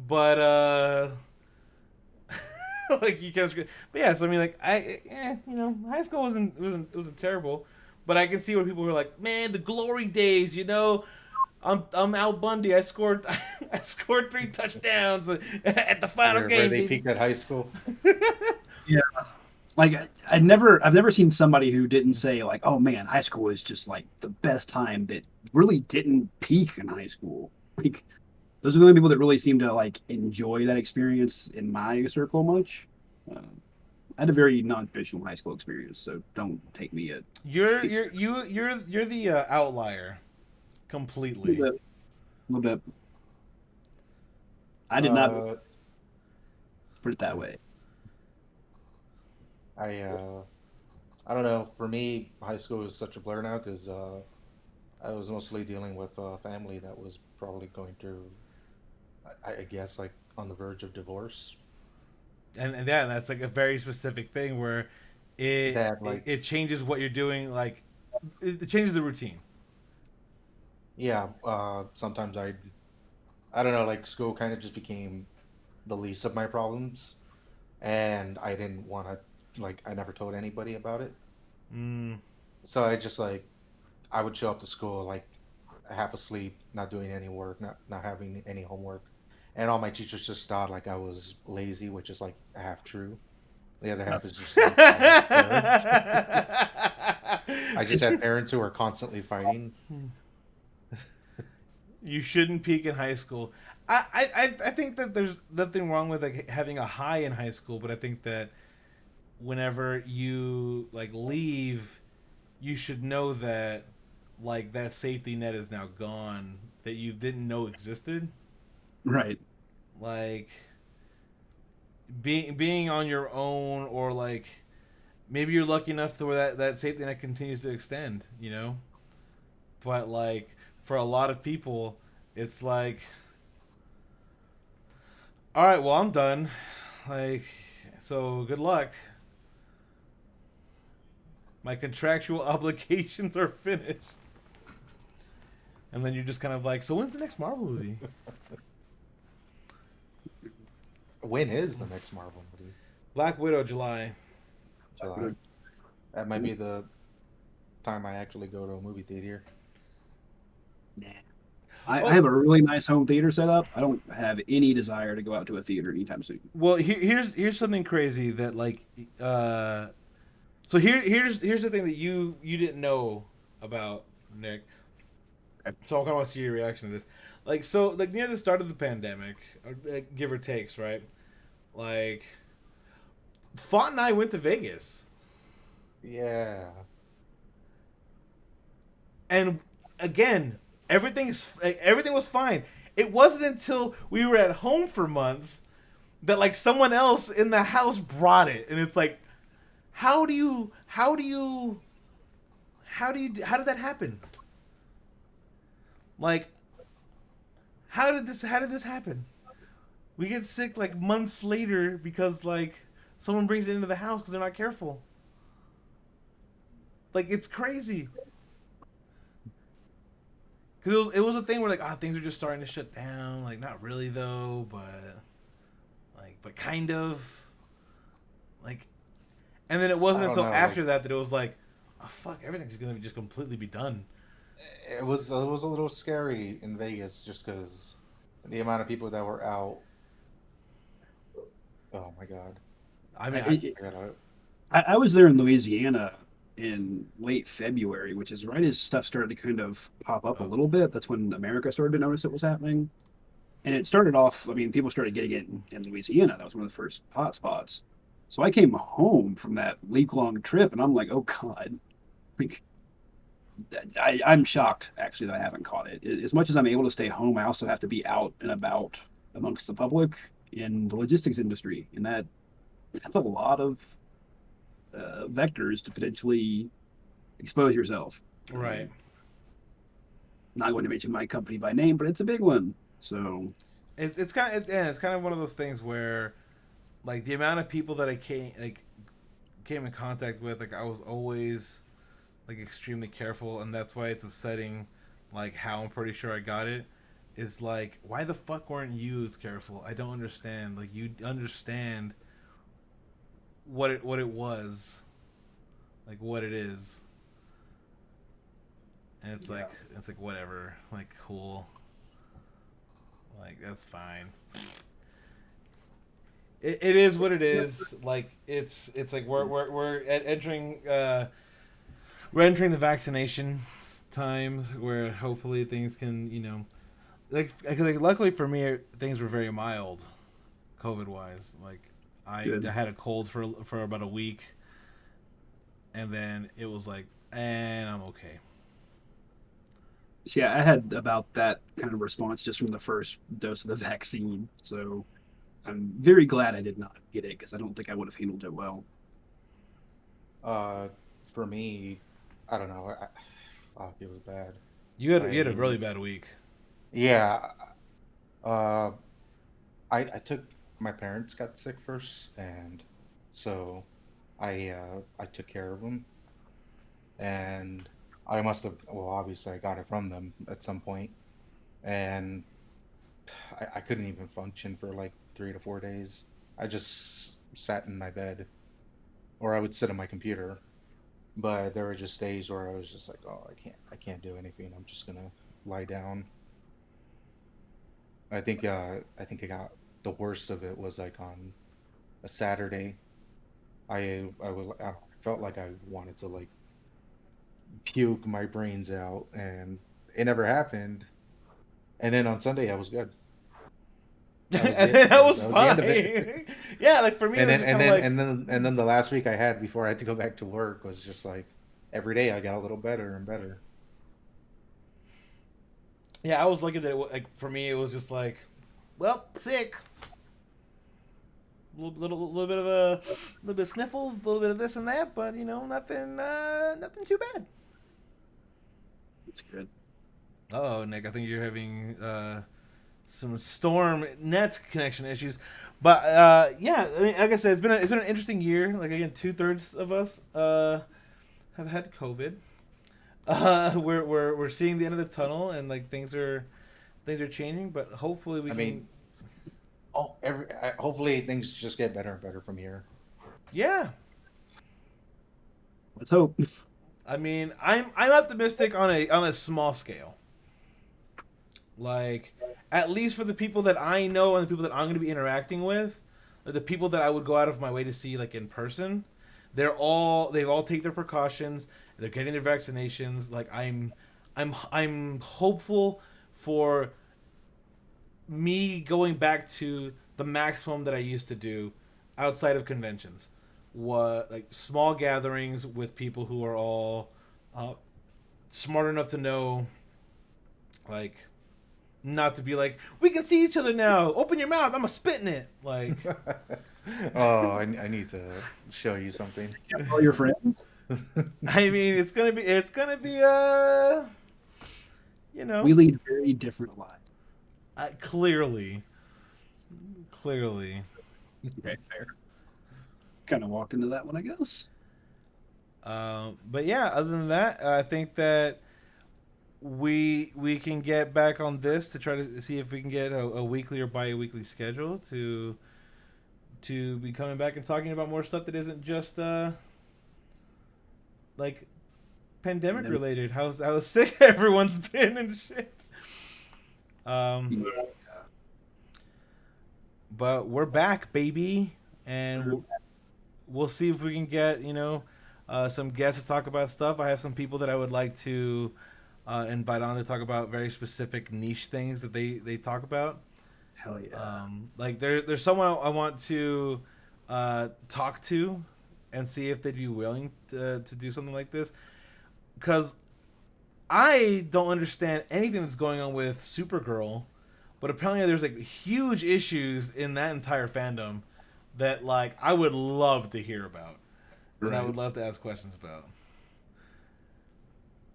but like you can't. But yeah, so I mean, like high school wasn't terrible, but I can see where people were like, man, the glory days, I'm Al Bundy. I scored 3 touchdowns at the final game. Where they peaked at high school. Yeah, like I've never seen somebody who didn't say like, oh man, high school is just like the best time that really didn't peak in high school. Like those are the only people that really seem to like enjoy that experience in my circle much. Uh, I had a very non-traditional high school experience, so don't take me at You're face you're value. you you're the outlier A little completely. bit, a little bit. I did not Uh, put it that way. I I don't know. For me, high school was such a blur now because I was mostly dealing with a family that was probably going through, I guess, like on the verge of divorce. And yeah, that's like a very specific thing where it That it, like, it changes what you're doing. Like it changes the routine. yeah. Sometimes I don't know. Like school kind of just became the least of my problems, and I didn't want to. Like I never told anybody about it, Mm. so I just like I would show up to school like half asleep, not doing any work, not having any homework, and all my teachers just thought like I was lazy, which is like half true. The other half is just like I had parents. I just had parents who were constantly fighting. You shouldn't peak in high school. I think that there's nothing wrong with like having a high in high school, but I think that whenever you like leave, you should know that like that safety net is now gone that you didn't know existed. Right. Like being on your own, or like maybe you're lucky enough to where that safety net continues to extend, you know? But like for a lot of people, it's like, all right, well I'm done. Like, so good luck. My contractual obligations are finished. And then you're just kind of like, so when's the next Marvel movie? When is the next Marvel movie? Black Widow, July. July. That might be the time I actually go to a movie theater. Nah. I Oh, have a really nice home theater set up. I don't have any desire to go out to a theater anytime soon. well, here's something crazy that like, so here's the thing that you didn't know about, Nick. So I kind of want to see your reaction to this. Like, so like near the start of the pandemic, or, like, give or takes, right? Like, Font and I went to Vegas, Yeah. and again, everything was fine. It wasn't until we were at home for months that like someone else in the house brought it, and it's like, how did that happen? Like, how did this happen? We get sick like months later because like someone brings it into the house because they're not careful. Like it's crazy. Because it was a thing where like, things are just starting to shut down. Like not really though, but kind of like. And then it I wasn't don't until know. Like after that that it was like, oh fuck, everything's gonna just completely be done. it was a little scary in Vegas just because the amount of people that were out. Oh my God. I mean, I, I gotta. I was there in Louisiana in late February, which is right as stuff started to kind of pop up a oh, little bit. That's when America started to notice it was happening. And it started off, I mean, people started getting it in Louisiana. That was one of the first hot spots. So I came home from that week-long trip and I'm like, oh God. Like, I'm shocked actually that I haven't caught it. As much as I'm able to stay home, I also have to be out and about amongst the public in the logistics industry. And that's a lot of vectors to potentially expose yourself. right. Not going to mention my company by name, but it's a big one. So, It's kind of one of those things where like the amount of people that I came in contact with, like I was always like extremely careful, and that's why it's upsetting. Like how I'm pretty sure I got it is like, why the fuck weren't you as careful? I don't understand. Like you understand what it was, like what it is, and yeah. it's like whatever, like cool, like that's fine. It is what it is. Like it's like we're entering the vaccination times where hopefully things can, you know, like luckily for me, things were very mild, COVID wise. Like Good. I had a cold for about a week, and then it was like, and I'm okay. So yeah, I had about that kind of response just from the first dose of the vaccine. So I'm very glad I did not get it because I don't think I would have handled it well. For me, I don't know. Fuck, it was bad. You had a I really bad week. Yeah. Uh, I took my parents got sick first, and so I took care of them, and I must have well obviously I got it from them at some point, and I couldn't even function for like 3 to 4 days. I just sat in my bed, or I would sit on my computer. But there were just days where I was just like, oh, I can't do anything. I'm just gonna lie down. I think I got the worst of it was like on a Saturday. I felt like I wanted to like puke my brains out, and it never happened. And then on Sunday I was good. That was And it. then that was That was the end of it. fine. Yeah, like for me, it And was then just kind of like, and then the last week I had before I had to go back to work was just like every day I got a little better and better. yeah, I was looking at it like for me, it was just like, well, sick. Little bit of a little bit of sniffles, a little bit of this and that, but nothing too bad. It's good. Oh, Nick, I think you're having some storm net connection issues, but yeah, I mean, like I said, it's been an interesting year. Like again, 2/3 of us have had COVID. We're seeing the end of the tunnel, and like things are changing, but hopefully we I can. mean, hopefully things just get better and better from here. Yeah, Let's hope. I mean, I'm optimistic on a small scale. Like, at least for the people that I know and the people that I'm going to be interacting with, like the people that I would go out of my way to see like in person, they've all taken their precautions. They're getting their vaccinations. Like I'm hopeful for me going back to the maximum that I used to do outside of conventions. What like small gatherings with people who are all uh, smart enough to know, like, not to be like, we can see each other now. Open your mouth. I'm a spit in it. Like, Oh, I need to show you something. All your friends. I mean, it's gonna be you know, We lead very different lives. clearly. Okay, fair. Kind of walked into that one, I guess. But yeah, other than that, I think that we can get back on this to try to see if we can get a weekly or bi-weekly schedule to be coming back and talking about more stuff that isn't just like pandemic related. How sick everyone's been and shit. Um, Yeah. but we're back, baby, and we'll see if we can get some guests to talk about stuff. I have some people that I would like to invite on to talk about very specific niche things that they talk about. Hell yeah. Like there's someone I want to talk to and see if they'd be willing to do something like this, because I don't understand anything that's going on with Supergirl, but apparently there's like huge issues in that entire fandom that like I would love to hear about and I Right. would love to ask questions about.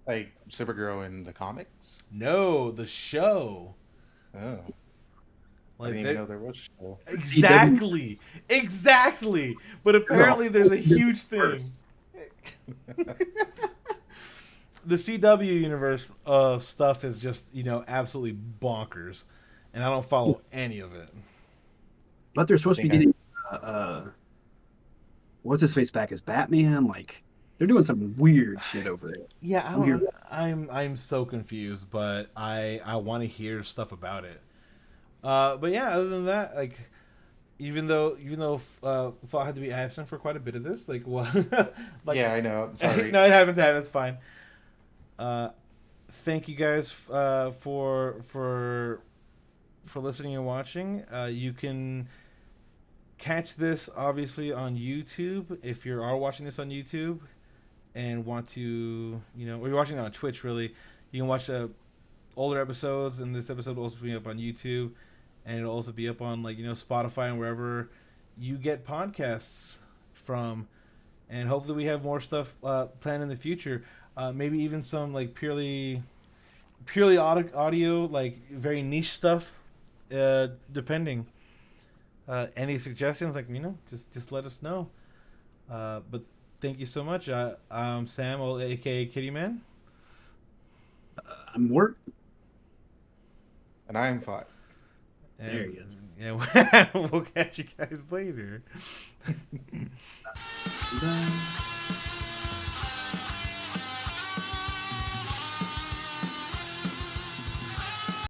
Like Supergirl in the comics. No, the show. Oh, I Like didn't even know there was a show. exactly. But apparently there's a huge thing. The CW universe of stuff is just absolutely bonkers, and I don't follow any of it. But they're supposed to be think I- getting what's his face back as Batman. Like they're doing some weird shit over there. Yeah, I Weird. don't. I'm so confused, but I want to hear stuff about it. But yeah, other than that, like even though Fall had to be absent for quite a bit of this, like what? Like Yeah, I know. Sorry. no, it happens. It's fine. thank you guys for listening and watching. You can catch this obviously on YouTube if you are watching this on YouTube and want to, or you're watching it on Twitch. Really, you can watch older episodes, and this episode will also be up on YouTube, and it'll also be up on Spotify and wherever you get podcasts from. And hopefully we have more stuff planned in the future. Maybe even some like purely audio, like very niche stuff. Depending. Any suggestions, just let us know. But thank you so much. I'm Sam, aka Kitty Man. I'm Mort. And I am 5. And, there he is. Yeah, we'll catch you guys later. Bye.